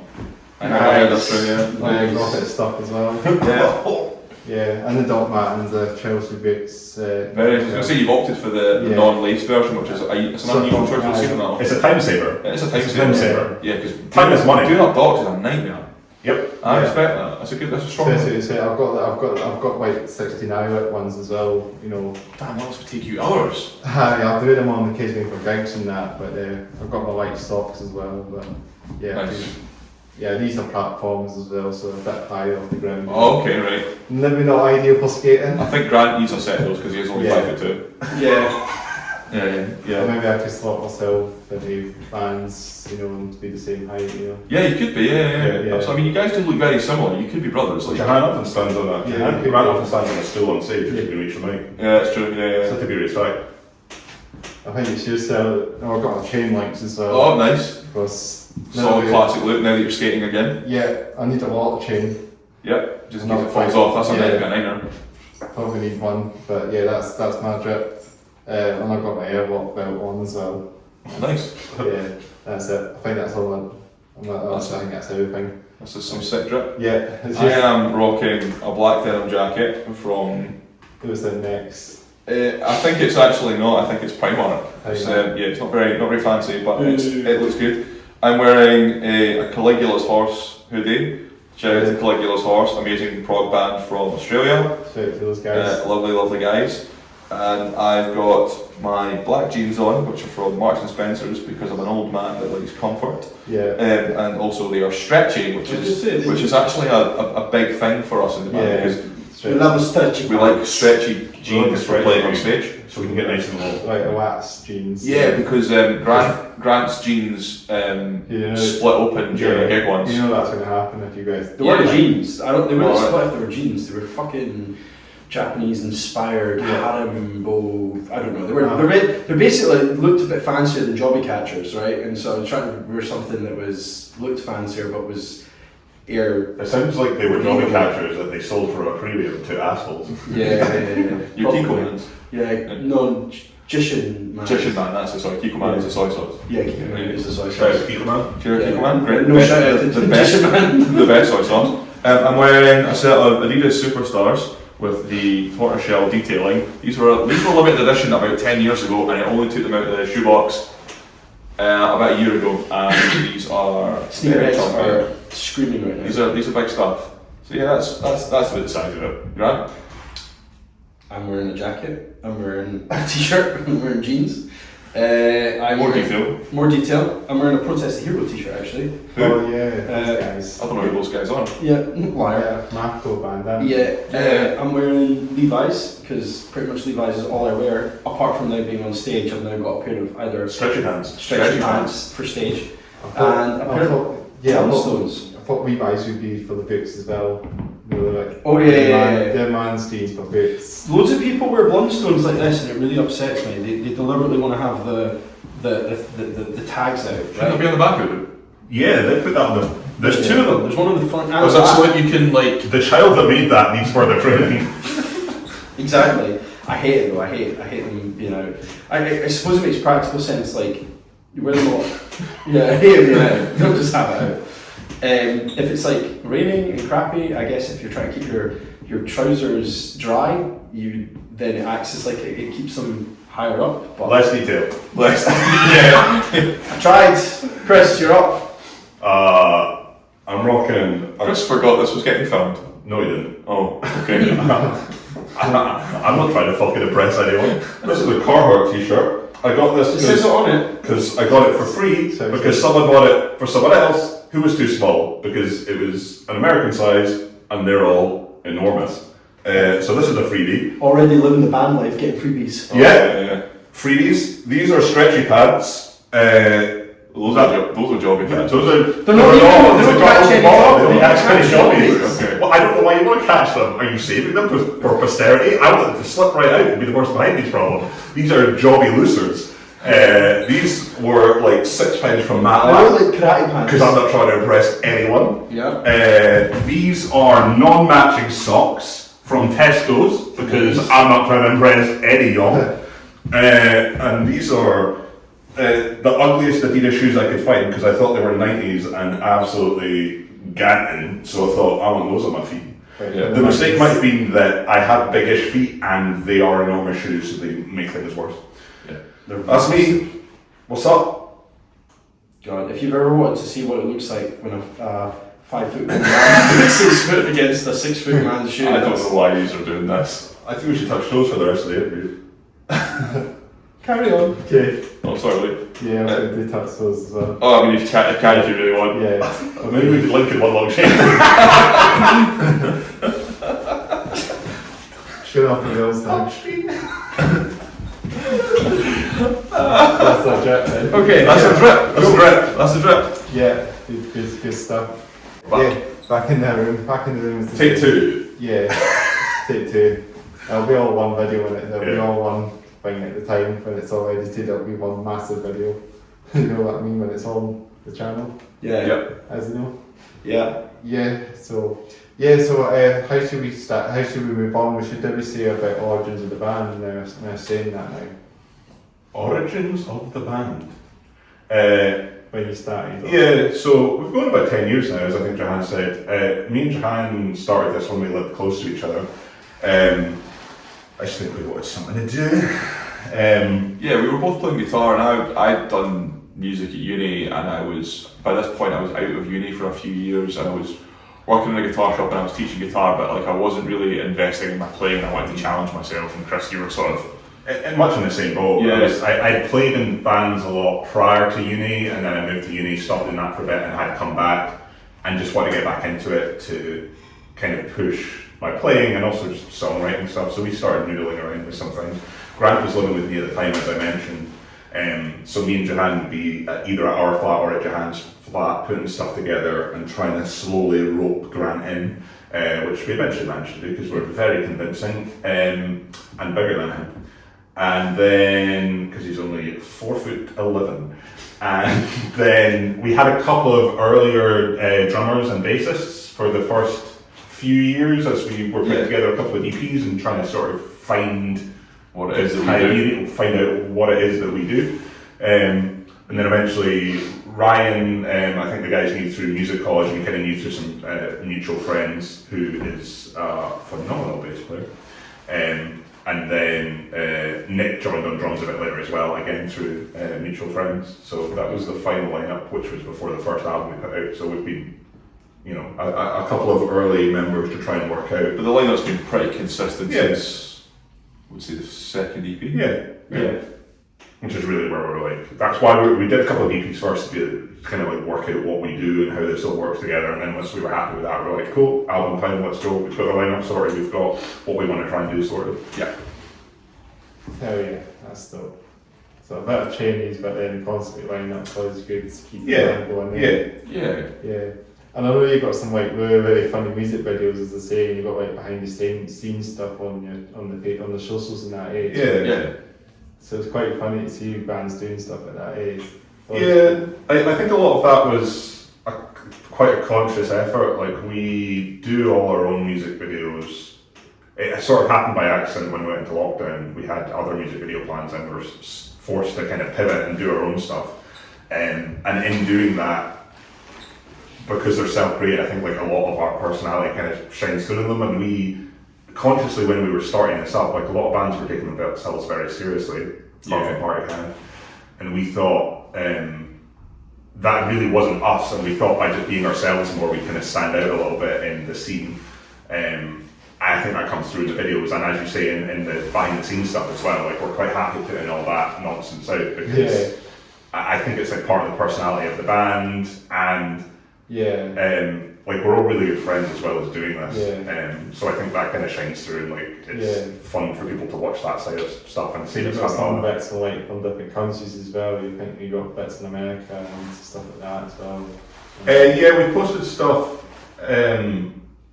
I know that's true, yeah. Nice. Got a bit of stuff as well. Yeah, and the Doc Martens, the Chelsea boots. Very. I was going to say you've opted for the non-lace version, which is it's an unusual choice. We've seen that. It's a time saver. It's a time It's a saver. time saver. Yeah, because Time is money. Doing up dogs is a nightmare. Yep. I respect that. That's a strong one. So I've got like 16 outlet ones as well. You know. Damn, that must take you hours. I'll do them on occasionally for gigs and that, but I've got my white socks as well. But yeah. Nice. Yeah, these are platforms as well, so a bit higher off the ground. Oh, okay, right. Maybe not ideal for skating. I think Grant needs a set of those because he's only 5'2". Yeah. Yeah. Maybe I could slot myself in the bands, you know, and be the same height, you know. Yeah, you could be. Yeah. So, I mean, you guys do look very similar. You could be brothers. Like, Johan often stands on a Yeah, Grant often stands on a stool on stage, which you can reach the mic. yeah, that's true. Yeah. It's a Tiberius right. I think it's just I've got my chain links as well. Oh, nice. Because Solid classic look now that you're skating again. yeah, I need a lot of chain. Yep. Just in Not case it falls quite. off. That's a Yeah. nightmare. Probably need one, but yeah, that's my drip. And I've got my airlock belt on as well. Nice. Yeah, that's it. I think that's all. I think that's everything. This is some sick drip. Yeah, it's I just am rocking a black denim jacket from. it was the next. I think it's actually not. I think it's Primark. It's, Primark. yeah, it's not very fancy, but it looks good. I'm wearing a Caligula's Horse hoodie. Shout out to Caligula's Horse, amazing prog band from Australia. Shout out to those guys. Lovely guys. And I've got my black jeans on, which are from Marks and Spencer's because I'm an old man that likes comfort. Yeah. And also they are stretchy, which is actually a big thing for us in the band because We love a stretchy. we like stretchy jeans for playing on stage. So we can get nice and low. Like a wax jeans. Yeah, because Grant's jeans split open during the gig once. You know that's going to happen if you guys. They weren't jeans. They weren't Alright. split if they were jeans. They were fucking Japanese inspired harem bow. I don't know. They basically looked a bit fancier than jobby catchers, right? And so I was trying to wear something that looked fancier but was air. It sounds like they were jolly catchers that they sold for a premium to assholes. Yeah. Your Kiko Mans. Yeah, no, Jishin man. Jishin Man, that's it, sorry. Kiko Man is a soy sauce. Yeah, Kiko man is a soy Shout out sauce. to Kiko Man. Cheers, Yeah. Kiko Man. Great. No shout out to the best, Jishin Man. the best soy sauce. I'm wearing a set of Adidas Superstars with the tortoiseshell detailing. These were limited edition about 10 years ago, and I only took them out of the shoebox about a year ago. And these are very Sneakerheads chunky. are screaming right now. These are big stuff. So yeah, that's about the size of it. Grant? I'm wearing a jacket, I'm wearing a t-shirt, I'm wearing jeans. I'm More wearing- detail. More detail. I'm wearing a Protest the Hero t-shirt actually. Oh yeah, those guys. I don't know who those guys are. Yeah, liar. Yeah, Marco bandana. Yeah, I'm wearing Levi's because pretty much Levi's is all I wear. Apart from now being on stage, I've now got a pair of either Stretchy hands. stretchy pants for stage I thought, and a pair of Johnstones. I thought Levi's would be for the boots as well. They were like, Oh yeah. they're man's jeans for boots. Loads of people wear Blundstones like this, and it really upsets me. They deliberately want to have the tags out. Shouldn't it be on the back of it? Yeah, they put that on the. There's two of them. There's one on the front and Was the that back. so that you can like? The child that made that needs further training. Exactly. I hate it though. I hate them being out. I suppose it makes practical sense. Like you wear them all. Yeah, I hate it being out. Don't just have it out. If it's like raining and crappy, I guess if you're trying to keep your trousers dry, then it acts as like it keeps them higher up. But Less detail. Yeah. I tried. Chris, you're up. I'm rocking. Chris forgot this was getting filmed. No, he didn't. Oh, okay. I'm not trying to fucking impress anyone. This is a Carhartt t-shirt. I got this It says it on it. because I got it for free So because someone bought it for someone else who was too small because it was an American size and they're all enormous. So this is a freebie. Already living the band life, getting freebies. Yeah. Freebies. These are stretchy pants. Those are jobby pants. Those are. They're not even- they don't catch any They jobbies. don't catch any jobbies. Okay. Well, I don't know why you want to catch them. Are you saving them for posterity? I want them to slip right out and be the worst behind these problem. These are jobby losers. These were like £6 from I Matlock wear like karate pants. because I'm not trying to impress anyone. Yeah. These are non-matching socks from Tesco's because I'm not trying to impress anyone. And these are the ugliest Adidas shoes I could find because I thought they were 90s and absolutely ganting, so I thought, I want those on my feet. Yeah. The mistake might have been that I have biggish feet and they are enormous shoes, so they make things worse. Yeah. That's me. What's up? God, if you've ever wanted to see what it looks like when a 5 foot man 6 foot against a 6 foot man's shoe, I don't know why you are doing this. I think we should touch toes for the rest of the interview. carry on. Okay. Oh, sorry, Lee. Yeah, I'm going to do touch those as well. Oh, I mean, if you can if you really want. Yeah. Maybe we could link in one long chain. Shut up the wheels now. That's that drip then. Okay. That's a drip. That's a drip. That's a drip. Yeah, good stuff. Yeah, back in the room. Back in the room. Is the Take same. two. Yeah, take two. It'll be all one video in it. There'll be Yeah. all one thing at the time when it's all edited. It'll be one massive video. You know what I mean when it's on the channel, Yeah. Yep. as you know. Yeah. So how should we start? How should we move on? Did we say about origins of the band? Now saying that now. Origins of the band. When you started. Yeah, so we've gone about 10 years now, as I think Jahan said. Me and Jahan started this when we lived close to each other. I just think we wanted something to do. Yeah, we were both playing guitar, and I'd done music at uni, and by this point I was out of uni for a few years, and I was working in a guitar shop and I was teaching guitar, but like I wasn't really investing in my playing. I wanted to challenge myself, and Chris, you were sort of And much in the same boat. Yeah. I played in bands a lot prior to uni, and then I moved to uni, stopped doing that for a bit, and had to come back and just want to get back into it to kind of push my playing and also just songwriting stuff. So we started noodling around with some things. Grant was living with me at the time, as I mentioned. So me and Jahan would be either at our flat or at Jahan's flat, putting stuff together and trying to slowly rope Grant in, which we eventually managed to do because we're very convincing and bigger than him. And then, because he's only 4'11", and then we had a couple of earlier drummers and bassists for the first few years as we were putting together a couple of EPs and trying to sort of find what it is that we do. find out what it is that we do. And then eventually Ryan, I think the guys knew through music college, and we kind of knew through some mutual friends, who is a phenomenal bass player. And then Nick joined on drums a bit later as well, again through mutual friends. So that was the final lineup, which was before the first album we put out. So we've been, a couple of early members to try and work out. But the lineup's been pretty consistent Yeah. since, I would say, the second EP. Yeah. Which is really where we're like, that's why we did a couple of EPs first to kind of like work out what we do and how this all works together. And then once we were happy with that, we were like, cool, album time, let's go. We've got the lineup sorted, we've got what we want to try and do sorted. Yeah. Hell yeah, that's dope. So a bit of trainees, but then constantly lining up is good to keep the Yeah, band going. Yeah. And I know you've got some like really funny music videos, as they say, and you've got like behind the scenes stuff on the socials and that age. Yeah. So it's quite funny to see bands doing stuff at that age. Yeah, I think a lot of that was quite a conscious effort. Like, we do all our own music videos. It sort of happened by accident when we went into lockdown. We had other music video plans and we were forced to kind of pivot and do our own stuff. And in doing that, because they're self-created, I think like a lot of our personality kind of shines through in them. And we consciously, when we were starting this up, like a lot of bands were taking themselves very seriously, apart from partycannon. And we thought that really wasn't us, and we thought by just being ourselves more, we kind of stand out a little bit in the scene. I think that comes through in the videos, and as you say, in the behind the scenes stuff as well. Like, we're quite happy putting all that nonsense out because I think it's like part of the personality of the band, and like we're all really good friends as well as doing this. So I think that kind of shines through, and like it's fun for people to watch that side of stuff and see You've us got have some fun. bits like from different countries as well. You think you got bits in America and stuff like that as well. We posted stuff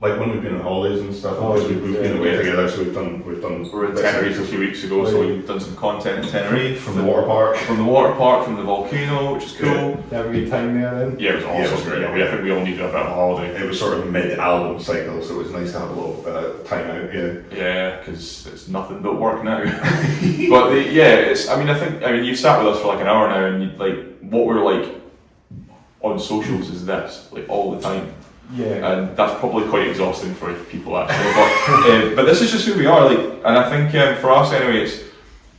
like when we've been on holidays and stuff, because we've been away together, so we've done. We were in Tenerife a few weeks ago, so we've done some content in Tenerife. From the water park. From the water park, from the volcano, which is cool. You have a good time there then? Yeah, it was awesome. it was great. I think we all needed a bit of a holiday. It was sort of mid-album cycle, so it was nice to have a little bit of time out. Yeah, because it's nothing but work now. But you've sat with us for like an hour now, and what we're like on socials is this, like all the time. Yeah. And that's probably quite exhausting for people actually. But this is just who we are, and I think for us anyway, it's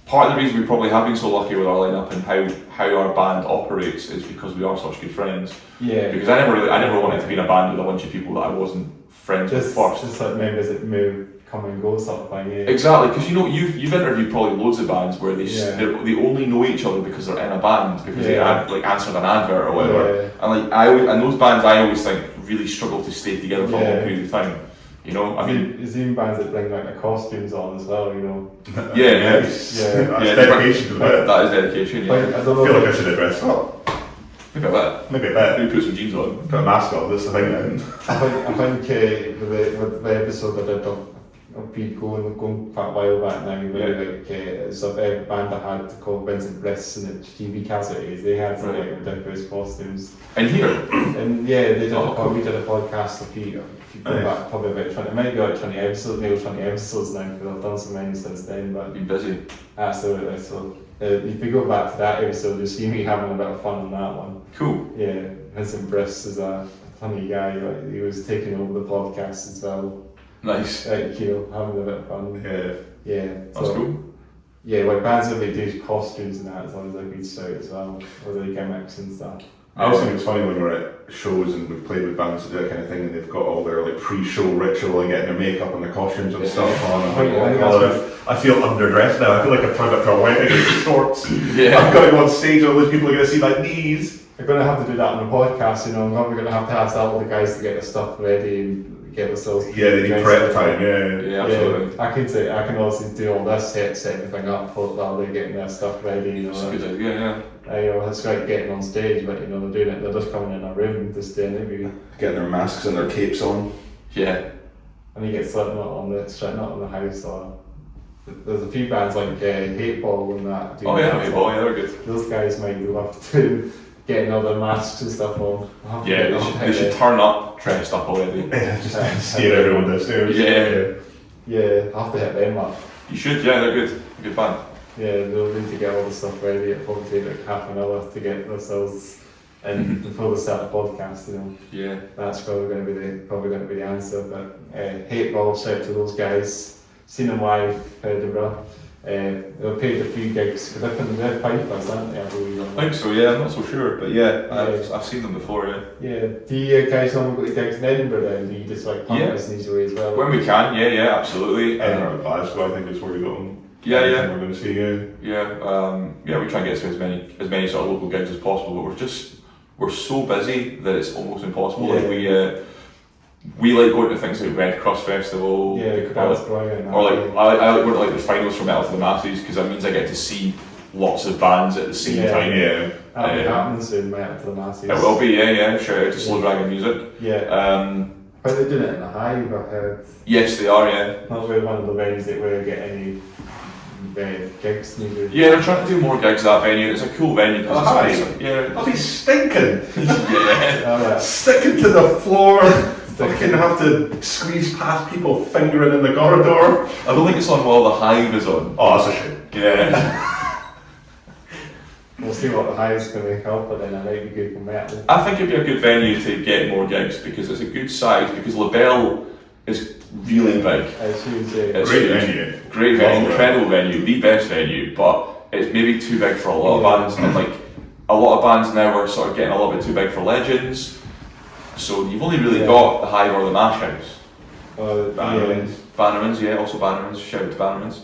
part of the reason we probably have been so lucky with our lineup and how our band operates is because we are such good friends. Yeah. Because I never wanted to be in a band with a bunch of people that I wasn't friends with first. Just like members that move, come and go sort of thing. Yeah. Exactly, because you've interviewed probably loads of bands where they only know each other because they're in a band, because they answered an advert or whatever. And those bands I always think really struggle to stay together for a long period of time. You know, I mean, there's even bands that bring like the costumes on as well. You know. That's dedication to the bit. That is dedication. Yeah. I don't know. I feel like I should have dressed up. Maybe a bit. Maybe put some jeans on. Put a mask on. That's the thing now. I think with the episode I did of Pete going quite a while back now, where it's a band I had called Vincent Bliss and the TV Casualties. They had some like ridiculous costumes. And here? And they did we did a podcast if you go back probably about 20, it might be like 20 episodes, nearly 20 episodes now, because I've done so many since then. But been busy. Absolutely. So if you go back to that episode, you'll see me having a bit of fun on that one. Cool. Yeah, Vincent Bliss is a funny guy. Like, he was taking over the podcast as well. Nice. Having a bit of fun. Yeah. That's cool. Yeah, like bands that they do costumes and that, as long as they reach out as well, or the gimmicks and stuff. I also think it's funny when we're at shows and we've played with bands that do that kind of thing, and they've got all their like pre-show ritual and getting their makeup and their costumes and stuff on. I feel underdressed now. I feel like I've turned up to a wedding in shorts. I've got to go on stage, all those people are going to see my knees. We're going to have to do that on the podcast, you know. I'm probably going to have to ask all the guys to get their stuff ready and get themselves. Yeah, they need prep time. Yeah, absolutely. I can also do all this, set everything up while they're getting their stuff ready. You know, that's a good idea. It's like getting on stage, but you know they're doing it. They're just coming in a room just to interview. Getting their masks and their capes on. Yeah. And you get Slipknot on the house, or there's a few bands like Hateball and that. Hateball, they're good. Those guys might love to getting all their masks and stuff on. They should turn up dressed up already. Just steer everyone downstairs. Yeah, I'll have to hit them up. You should, they're good. A good band. Yeah, they'll need to get all the stuff ready. It'll probably take like half an hour to get themselves in before they start the podcast, you know. Yeah. That's probably going to be the answer. But Hateball, shout out to those guys. Seen them live in Edinburgh. They've played a few gigs. They're pipers, aren't they? I think so. Yeah, I'm not so sure, but I've seen them before. Yeah. Do you guys normally go to gigs in Edinburgh then? Do you just like punk us in these ways as well? When we can, absolutely. Edinburgh and Glasgow, I think is where we go. We're going to see we try and get to as many sort of local gigs as possible, but we're so busy that it's almost impossible. Like we like going to things like Red Cross Festival, I like going to like the finals for Metal to the Masses, because that means I get to see lots of bands at the same time. That'll be happening soon, Metal to the Masses. It will be, shout out to Slow Dragon Music. But they're doing it in the Hive, I heard. Yes, they are, Not really one of the venues that we get any gigs maybe. Yeah, they're trying to do more gigs at that venue. It's a cool venue. 'Cause Oh, it's hi. nice. Yeah. I'll be stinking. Yeah. Alright. Sticking to the floor. Fucking have to squeeze past people fingering in the corridor. I don't think it's on while the Hive is on. Oh, that's a shame. Yeah. We'll see what the Hive's going to help, but then it might be good for metal. I think it'd be a good venue to get more gigs because it's a good size. Because LaBelle is really big. It's huge. It's Great huge. venue. Great venue, incredible venue, the best venue, but it's maybe too big for a lot of bands, and like a lot of bands now are sort of getting a little bit too big for Legends. So you've only really got the Hive or the Mash House. Bannermans. Bannermans, yeah, also Bannermans. Shout out to Bannermans.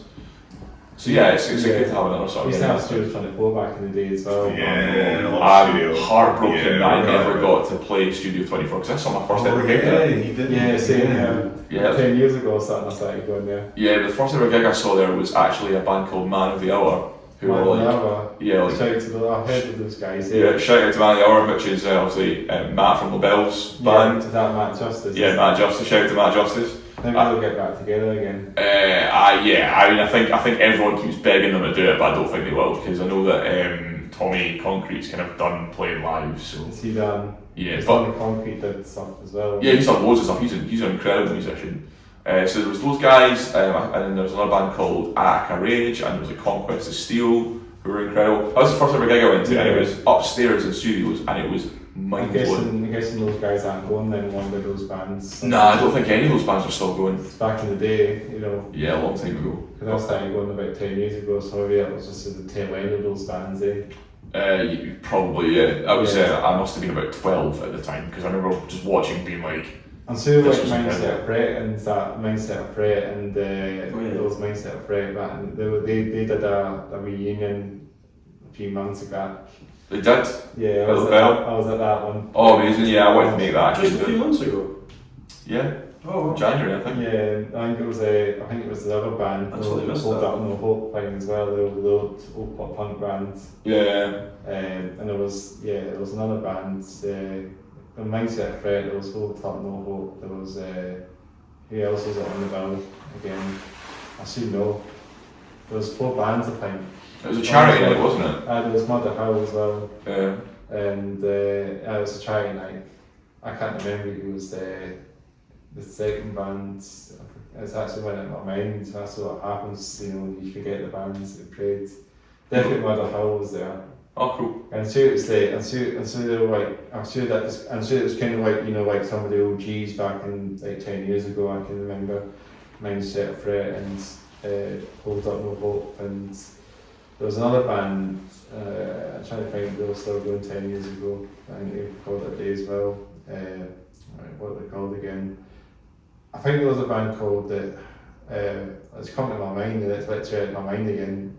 So yeah, it's good to have another sort We of used to have venue. Stuart 24 back in the day as well. Yeah, a lot of I'm studio. heartbroken Yeah, that I right. never got to play Studio 24 because I saw my first Oh, ever gig yeah, there. he did. Yeah, same here. Yeah. 10 years ago or something, I started going there. Yeah, the first ever gig I saw there was actually a band called Man of the Hour, who were like, yeah, like, shout out to the I've heard of those guys. yeah, shout out to Man of the Hour, which is obviously Matt from LaBelle's band. Is that Matt Justice? Yeah, Matt Justice. Shout out to Matt Justice. Maybe they'll get back together again. Yeah, I mean, I think everyone keeps begging them to do it, but I don't think they will because I know that Tommy Concrete's kind of done playing live. So Is he done? yeah, He's but done the Concrete did stuff as well. yeah, he's done loads of stuff. He's an incredible musician. So there was those guys, and then there was another band called Attica Rage, and there was a Conquest of Steel, who were incredible. That was the first ever gig I went to, and it was upstairs in studios, and it was I'm mind blowing. guessing those guys aren't going then one of those bands. Nah, I don't think any of those bands are still going. It's back in the day, you know. Yeah, a long time ago. Because I started going about 10 years ago, so maybe it was just at the tail end of those bands, eh? Probably, yeah. I was, Yeah. I must have been about 12 at the time because I remember just watching, being like, And so like This was Mindset incredible. of Fret and that Mindset of Fret and yeah. those Mindset of Fret back, and they did a reunion a few months ago. they did. Yeah, At LaBelle? I was at that one. Oh, amazing! Yeah, I wanted to make that. Just a few months ago. Yeah, Oh, wow. January, I think. Yeah, I think it was the other band. I totally missed Hold that. Up No Hope thing as well. The old pop punk band. Yeah, And there was another band. The Mindset of Fret. There was Hold Up No Hope. There was who else was on the bill again? I should know. There was 4 bands, I think. it was a charity night, wasn't it? There was Mother Howe as well, Yeah. and it was a charity night. I can't remember who was the second band. It's actually went in my mind. That's what happens, you know. You forget the bands that played. Definitely Mother Howe was there. Oh, cool. And so it was they were like, I'm sure it was kind of like, you know, like some of the OGs back in like 10 years ago. I can remember Mindset of Fret and Hold Up No Hope, and there was another band. I'm trying to find if they were still going 10 years ago. I think they called it day as well. What are they called again? I think there was a band called that. It's come to my mind, and it's literally out of my mind again.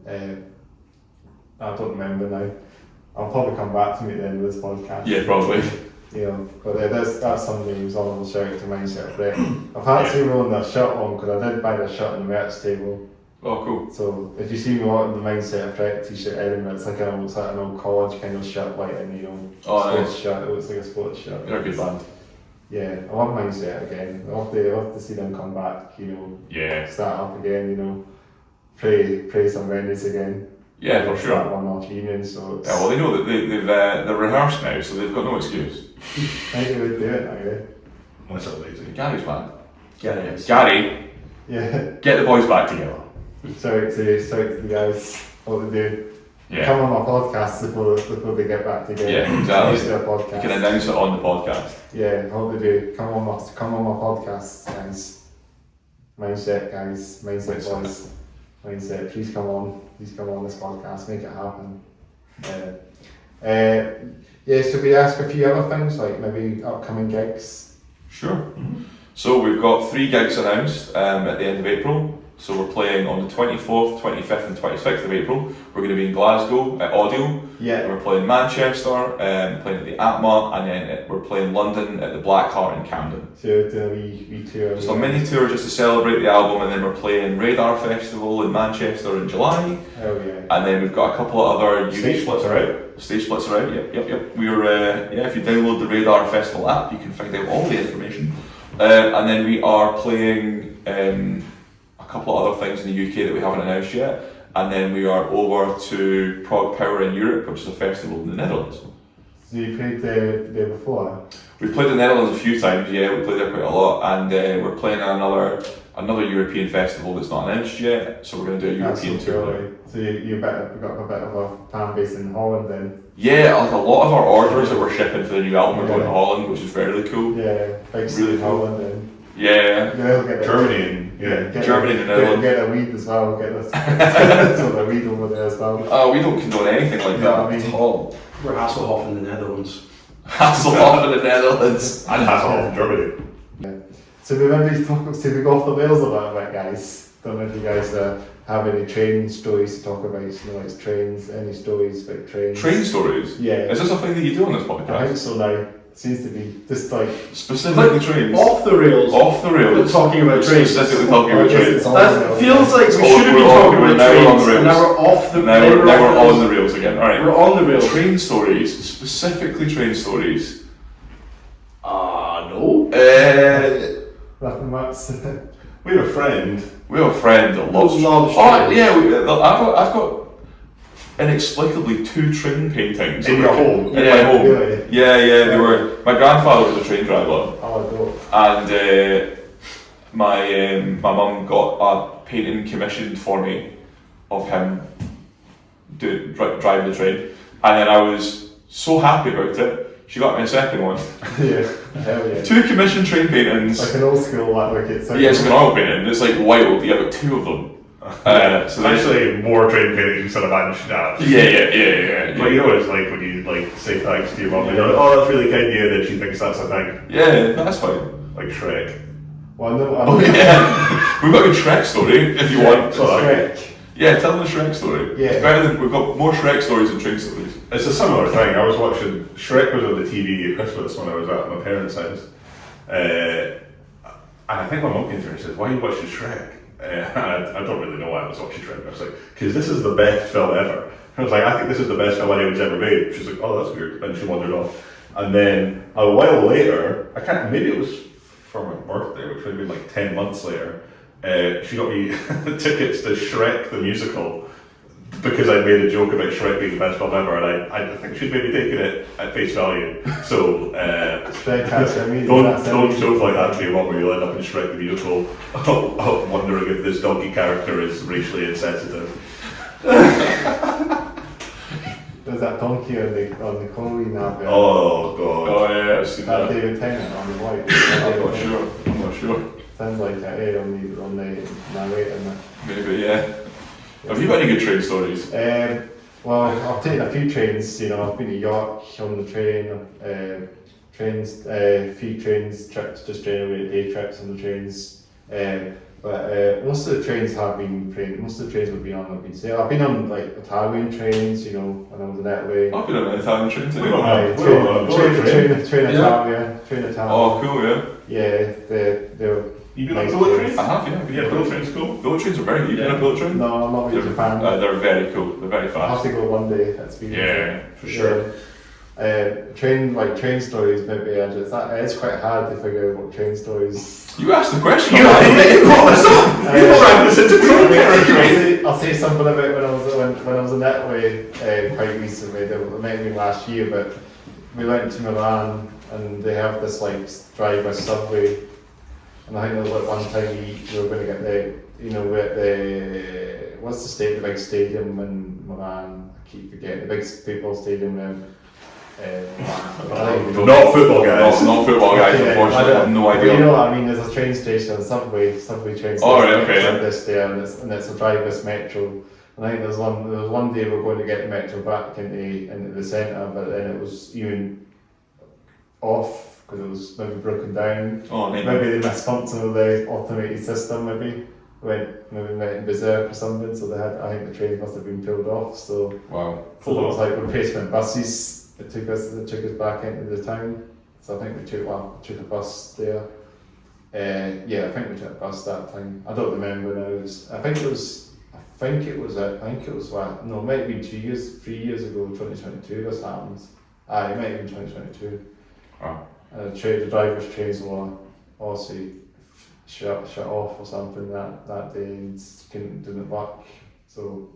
I don't remember now. I'll probably come back to me at the end of this podcast. Yeah, probably. You know, but that's some names on the shout out to Mindset of Fret. I've had to roll their shirt on because I did buy their shirt on the merch table. Oh, cool. So if you see me on the Mindset of Fret t-shirt Edinburgh, it's like an old college kind of shirt, like, and you know, Oh, sports nice. shirt. It looks like a sports shirt. They're a good band. Yeah, I love Mindset again. I'll have to see them come back. You know, Yeah. start up again. You know, play some venues again. Yeah, for Start sure. one off evening. So it's, Yeah, well, they know that they're rehearsed now, so they've got no excuse. I think they would do it now. Yeah. That's so lazy. Gary's band. Yeah, Gary, Yeah. get the boys back together. Shout out to the guys. What they do. Yeah. Come on my podcast before they get back together. Yeah, exactly. Host their You podcast. can announce it on the podcast. Yeah, I hope they do. Come on my podcast, guys. Mindset, guys. Mindset boys. Mindset. Please come on this podcast. Make it happen. Yeah. So we ask a few other things like maybe upcoming gigs. Sure. So we've got 3 gigs announced at the end of April. So we're playing on the 24th, 25th and 26th of April. We're going to be in Glasgow at Audio. Yeah. We're playing Manchester, playing at the Atma, and then we're playing London at the Black Heart in Camden. So doing a wee tour. Just a mini tour just to celebrate the album, and then we're playing Radar Festival in Manchester in July. Hell yeah. And then we've got a couple of other Stage splits are out. Stage splits are out. Yep. We're if you download the Radar Festival app, you can find out all the information. And then we are playing a couple of other things in the UK that we haven't announced yet. and then we are over to Prague Power in Europe, which is a festival in the Netherlands. So you played there before? We played the Netherlands a few times, yeah, we played there quite a lot, and we're playing another European festival that's not announced yet, so we're going to do a European tour. So you got a bit of a fan base in Holland then? Yeah, like a lot of our orders that we're shipping for the new album are going to Holland, which is really cool. Yeah, big Really in cool. Holland then. Yeah. Germany and Germany and the Netherlands. Get a weed as well, get this so the weed over there as well. We don't condone anything like that at all. We're Hasselhoff in the Netherlands. Hasselhoff in the Netherlands. And Hasselhoff in Germany. So we go off the rails a little bit, guys. Don't know if you guys have any train stories to talk about, like trains, any stories about trains. Train stories? Yeah. Is this a thing that you do on this I podcast? think so now. Seems to be just like Specifically trains? Off the rails. Off the rails. Talking about trains. Specifically talking about trains. That feels like we Oh, should be we're talking on- about now we're on trains, the and now rails. we're off the Now we're on the rails again. Alright. We're on the rails. Train stories, specifically train stories. No. nothing much. We have a friend. We have a friend that loves Loves Oh, trains. yeah, I've got inexplicably 2 train paintings. In your home? In my home. Really? Yeah, they were. My grandfather was a train driver. Oh, I don't. And my mum got a painting commissioned for me of him driving the train, and then I was so happy about it. She got me a second one. Yeah, hell yeah. 2 commissioned train paintings. Like an old school, like it's like Yeah, it's like an oil painting. It's like wild. You have 2 of them. So there's- Actually, more train paintings than I managed to have. yeah. But you know what it's like when you say thanks to your mum and you're like, oh, that's really kind of you, and then she thinks that's a thing. Yeah, that's fine. Like Shrek. Well, no, Oh yeah, we've got a good Shrek story if you want. Shrek. Yeah, tell the Shrek story. Yeah. It's better than we've got more Shrek stories than train stories. It's a similar thing. I was watching Shrek was on the TV at Christmas when I was at my parents' house, and I think my mum came to me and said, "Why are you watching Shrek?" And I don't really know why I was watching Shrek. I was like, "Because this is the best film ever." I was like, "I think this is the best film anyone's ever made." She's like, "Oh, that's weird," and she wandered off. And then a while later, maybe it was for my birthday, which would have been like 10 months later. She got me tickets to Shrek the musical. Because I made a joke about Shrek being the best film ever, and I think she'd maybe taken it at face value. So Shrek has don't joke like that to your mum where you'll end up in Shrek the musical, wondering if this donkey character is racially insensitive. There's that donkey on the Colleen advert. Oh god. Oh yeah, I've seen That that. David Tennant on the white. I'm not sure. Sounds like that here on the narrator. Maybe, yeah. Have you got any good train stories? Well, I've taken a few trains. I've been to York on the train. Few trains trips, just generally day trips on the trains. But most of the trains have been trained. Most of the trains we've been on have been safe. I've been on like Italian trains, when I was in Italy. I've been on an Italian train too. Train Italia. Oh, cool, yeah. Yeah, they're You been on nice bullet trains. trains? I have, yeah. Yeah, bullet trains cool. Bullet trains are very good. You've been on a bullet train? No, I'm not in Japan. They're very cool. They're very I have fast. to go one day. That's been Yeah, for sure. Train stories maybe it's quite hard to figure out what train stories. You asked the question. You brought this up! You brought this into train territory! I'll say something about when I was in Italy quite recently. It might have been last year, but we went to Milan and they have this like driverless subway. And I think there was like one time we were going to get we're at the what's the big stadium in Milan? I keep forgetting the big football stadium in. Not football guys. Not football guys, Yeah, unfortunately. I have no But idea. you know what I mean? There's a train station, subway train station. Oh, right, okay, yeah. This there, and it's a driverless metro. And I think there was one day we were going to get the metro back into the centre, but then it was even off because it was maybe broken down. Oh, Maybe they missed something of the automated system. Maybe went berserk or something. So I think the train must have been pulled off. So wow. it was like replacement buses. It took us back into the town. So I think we took a bus there. I think we took a bus that time. I don't remember now. I think it was no, it might have been 3 years ago, 2022 this happens. It might have been 2022. Wow. The driver's trains were also shut off or something that day and didn't work. So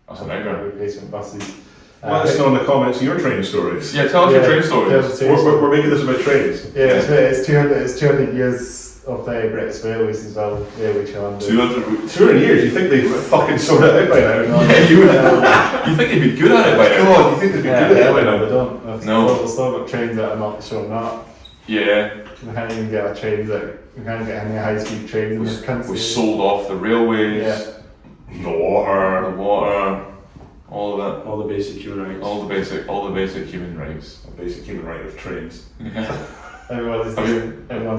That's a nightmare. Replacement buses. Let us know in the comments your train stories. Yeah, tell us your train stories. We're making this about trains. Yeah, it's 200 years of British Railways as well. Railway Challenge. 200 years, you think they've fucking sorted it out by now? Yeah, you think they'd be good at it by now? God, you think they'd be good at it by now? They don't. No. They've still got trains that are not showing up. Yeah. We can't even get a train we can't get any high speed trains in this country. We sold off the railways, The water. all of that. All the basic human rights. All the basic human rights. A basic human right of trains. Yeah. Everyone's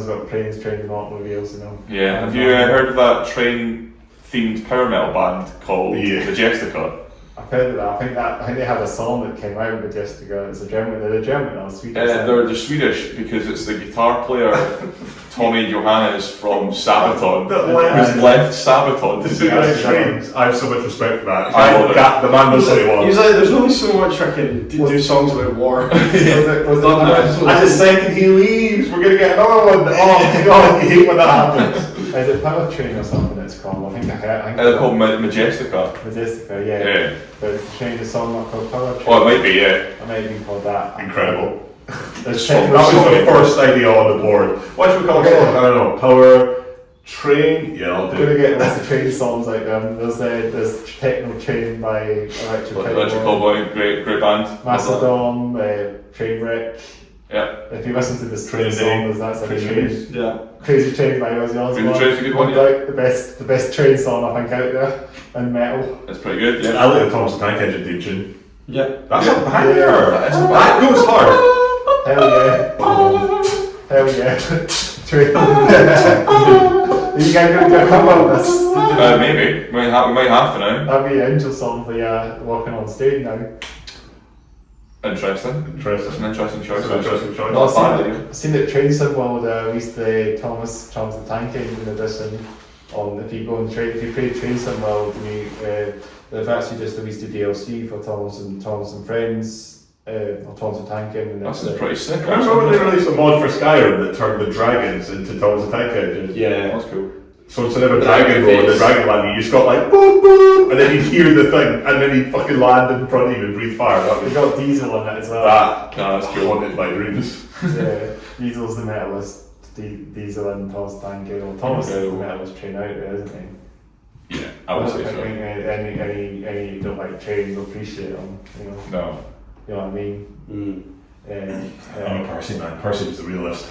got trains and automobiles, you know. Yeah. Have you heard of that train-themed power metal band called Majestica? I've heard of that. I think they had a song that came out with Majestica. It's a German. They're German or Swedish. They're Swedish because it's the guitar player Tommy Johannes from Sabaton who's left Sabaton to do Guys, this. trains. I have so much respect for that. I love it. The man knows what he wants. He's like, there's only so much I can do songs about war. And the second he leaves, we're gonna get another one. Oh God, you hate when that happens. Is it Power Train or something it's called? I think They're called Majestica. Majestica, Yeah. But it's changed the song not called Power Train. Oh, it might be, yeah. It might have been called that. Incredible. There's That was the first idea on the board. What should we call it? I don't know. Power Train? Yeah, I'll do We're it. gonna get lots of train songs like there's Techno Train by Electric Cowboy, great band. Mastodon, Trainwreck. Yeah. If you listen to this train Crazy. song, that's a Crazy. train. Yeah. Crazy Train by Ozzy Osbourne. Crazy Train's a good one, The best train song I think out there in metal. That's pretty good, yeah. I like the Thomas the Tank Engine theme tune. Yeah. That's Yeah. a banger. That's a That goes hard. Hell yeah. Hell yeah. Train. Are you guys going to do a cover of this? Maybe. We might have to now. That'd be an angel song for walking on stage now. Interesting. Interesting. That's an interesting choice. That's an interesting choice. Not bad, yeah. I've seen the train symbol released the Thomas the Tank Engine edition. If you play train symbol, they've actually just released a DLC for Thomas and Friends, or Thomas the Tank Engine. That's pretty sick. I remember when they released a mod for Skyrim that turned the dragons into Thomas the Tank Engine. Yeah. That's cool. So instead of a dragon going, the dragon landing, you just got like boom boom, and then you'd hear the thing, and then he'd fucking land in front of you and breathe fire. That We was got Diesel in it as well. That's cool. haunted my dreams. Yeah, Diesel's the metalist. Diesel and Thomas the Tank Engine. Thomas is the metalist train out there, isn't he? Yeah, I would say don't so. think any don't like trains will appreciate them. You know, No. you know what I mean. I'm a Percy man. Percy was the realist.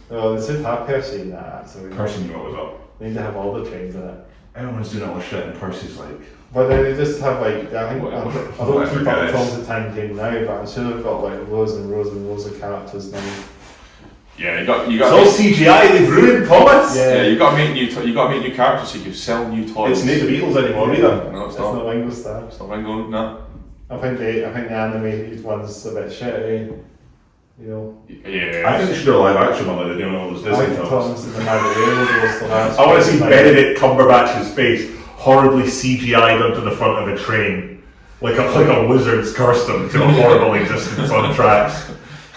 Well, they should have Percy in that actually. Percy knew what was up. They need to have all the trains in it. Everyone's doing all this shit, and Percy's like, But then they just have like, I think, I don't keep up Whatever, with guys. Thomas the Tank Engine now, but I'm sure they've got like rows and rows and rows of characters now. Yeah, you it's got. all CGI. They've ruined Thomas. Yeah, you got to make new characters so you can sell new toys. It's not the Beatles anymore either. No, It's not Ringo Starr. It's not Ringo. No. I think the animated one's a bit shitty, you know. Yeah. I think they should do a live action one like they do in all those I Disney think films. Thomas and the Magic Railroad was the last. I want to see one. Benedict Cumberbatch's face horribly CGI'd onto the front of a train, like a wizard's cursed him to a horrible existence on tracks.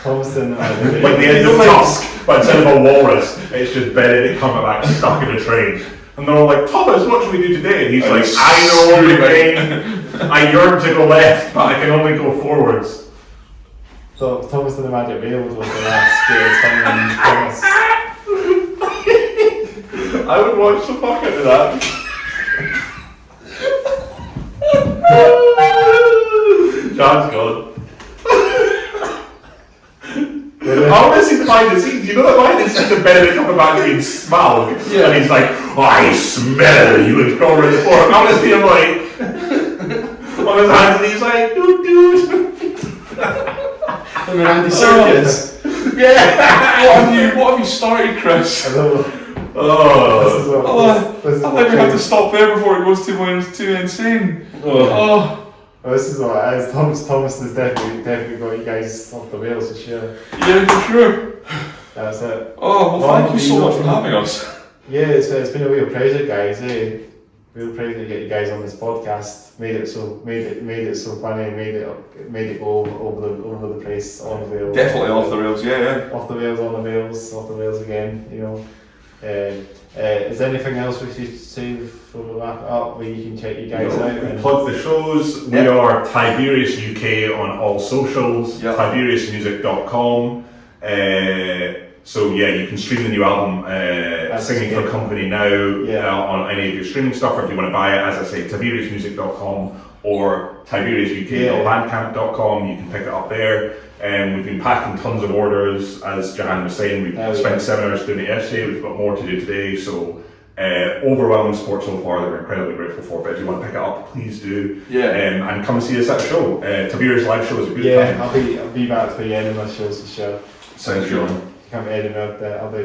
Thomas and the Magic Like the end of Tusk, but instead of a walrus, it's just Benedict Cumberbatch stuck in a train. And they're all like, Thomas, what should we do today? And he's like, I know the pain. I yearn to go left, but I can only go forwards. So Thomas and the Magic Railroad was the last greatest thing in Thomas. I would watch the fuck out of that. John's gone. I want to see the behind the scenes. You know the behind the scenes of Benedict Cumberbatch being Smaug? Yeah. And he's like, I smell you, and go over the floor. I want to see him like, on his hands, and he's like, dude. I mean, Andy Serkis. Yeah. What have you started, Chris? I don't know. Oh. This is I what think we have to trains- stop there before it goes too insane. Oh. This is what it is. Thomas has definitely got you guys off the rails this year. Yeah, for sure. That's it. Oh, well, thank you so much for having us. Yeah, it's been a real pleasure, guys. Real pleasure to get you guys on this podcast. Made it so funny. Made it go over the place on the rails. Definitely off the rails, yeah. Off the rails, on the rails, off the rails again. You know. Is there anything else we should save before we wrap it up, where you can check you guys out. And Plug the shows. We are Tiberius UK on all socials. Yep. TiberiusMusic.com. So yeah, you can stream the new album, Singing for Company now, on any of your streaming stuff, or if you want to buy it, as I say, TiberiusMusic.com or TiberiusUK.bandcamp.com. You can pick it up there. We've been packing tons of orders, as Jahan was saying. We've spent 7 hours doing it yesterday. We've got more to do today. So overwhelming support so far that we're incredibly grateful for. But if you want to pick it up, please do. And come and see us at the show. Tiberius live show is a good time. I'll be back for the Edinburgh shows for sure. Sounds good. Come to Edinburgh,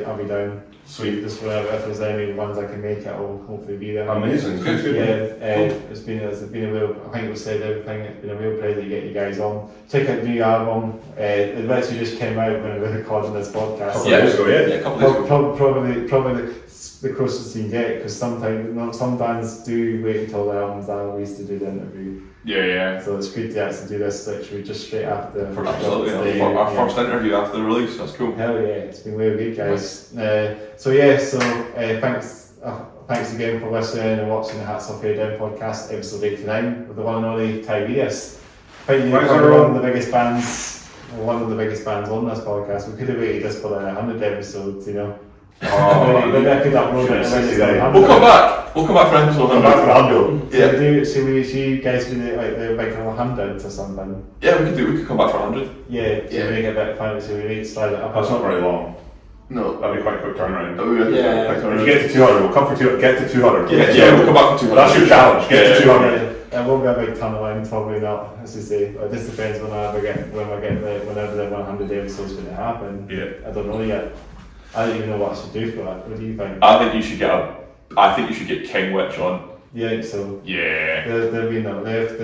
I'll be down. Sweet. Just whenever, if there's any ones I can make, I'll hopefully be there. Amazing. Good. It's been a real, I think we've said everything, it's been a real pleasure to get you guys on. Check out the new album. It literally just came out when we were recording this podcast. A couple of days ago. A couple of days ago. Probably the closest you can get, because some bands do wait until the album's out released to do the interview. So it's good to actually do this literally just straight after. Absolutely. Our first interview after the release. That's cool. Hell yeah, it's been really good, guys. Thanks again for listening and watching the Hats Off Your Down podcast, episode 89, with the one and only Tiberius. One of the biggest bands on this podcast. We could have waited just for 100 episodes, you know. Maybe I could upload it. We'll come back. We'll come back for episode 100. Come back for 100. Should you guys do like 100 or something? Yeah, we could come back for 100. Yeah. So make it a bit fun. So we need to slide it up. That's not very long. No. That'd be quite a quick turnaround. Oh, yeah. If you get to 200, we'll come for 200. Get to 200. Yeah, we'll come back for 200. That's your challenge. Get to 200. It won't be a big turnaround, probably not. As you say, it just depends whenever the 100 episodes going to happen. Yeah. I don't know yet. I don't even know what I should do for that. What do you think? I think you should get King Witch on. Yeah, so Yeah. they've been a minute,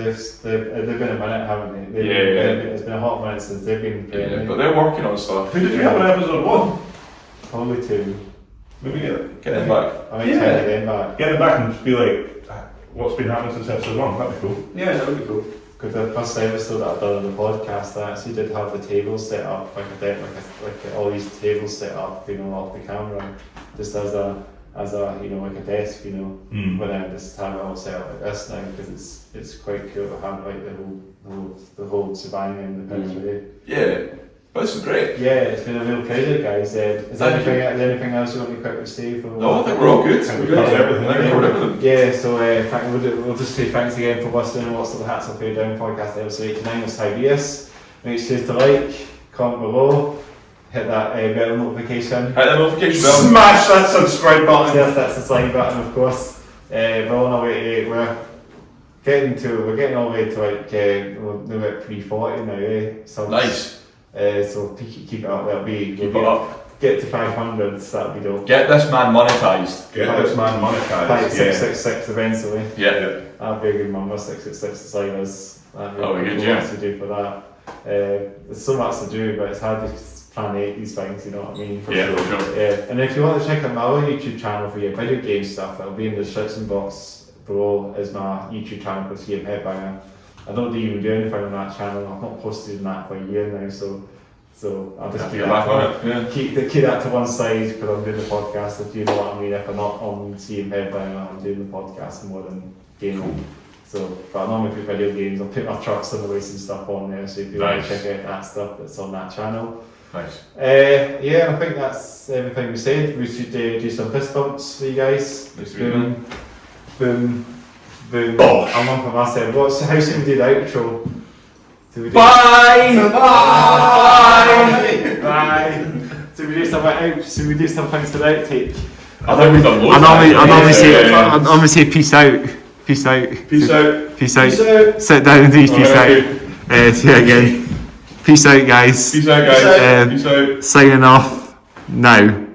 haven't they? It's been a hot minute since they've been playing. Yeah, but they're working on stuff. Who did we have in episode 1? Probably 2. Maybe get them back. I might try to get them back. Get them back and just be like, what's been happening since episode 1? That'd be cool. Yeah, that would be cool. Because the first episode that I've done on the podcast, I actually did have the tables set up, like all these tables set up, you know, off the camera, just as a like a desk, you know. But then just have it all set up like this now, because it's quite cool to have like the whole shebang in the picture. Yeah, but this is great. Yeah, it's been a real pleasure, guys. Is there anything else you want to quickly say? No, I think we're all good. We've got everything. Yeah, so we'll just say thanks again for listening and watching the Hats Off Your Down podcast episode 89 with Tiberius. Make sure to like, comment below, hit that bell notification. Hit that notification bell. Smash that subscribe button. Yes, that's the slide button, of course. We're on our way to, we're getting all the way to like we're at 340 now, So Nice. So keep it up. Keep it up. Get to 500, so that'll be dope. Get this man monetized. Get this man monetized. 666 eventually. Yeah. That'll be a good number, 666 designers. That'll be good, Lots to do for that. There's so much to do, but it's hard to plan these things, you know what I mean? For sure. And if you want to check out my other YouTube channel for your video game stuff, it'll be in the description box below is my YouTube channel for CM Headbanger. I don't even do anything on that channel. I've not posted on that for a year now, so I'll just keep that to one side because I'm doing the podcast, if you know what I mean. If I'm not on CM Headbanger, I'm doing the podcast more than gaming. So, but I normally put video games. I'll put my truck simulation stuff on there, so if you want to check out that stuff that's on that channel. Nice. I think that's everything we said. We should do some fist bumps for you guys. Boom, boom, boom. Bosh. I'm on for myself. How should we do the outro? Bye! Should we do some things for the outtake? I think we've done loads. I normally say peace out. Peace out. Peace out. Peace out. Sit down and do peace out. See you again. Peace out, guys. Peace out, guys. Peace out. Signing off now.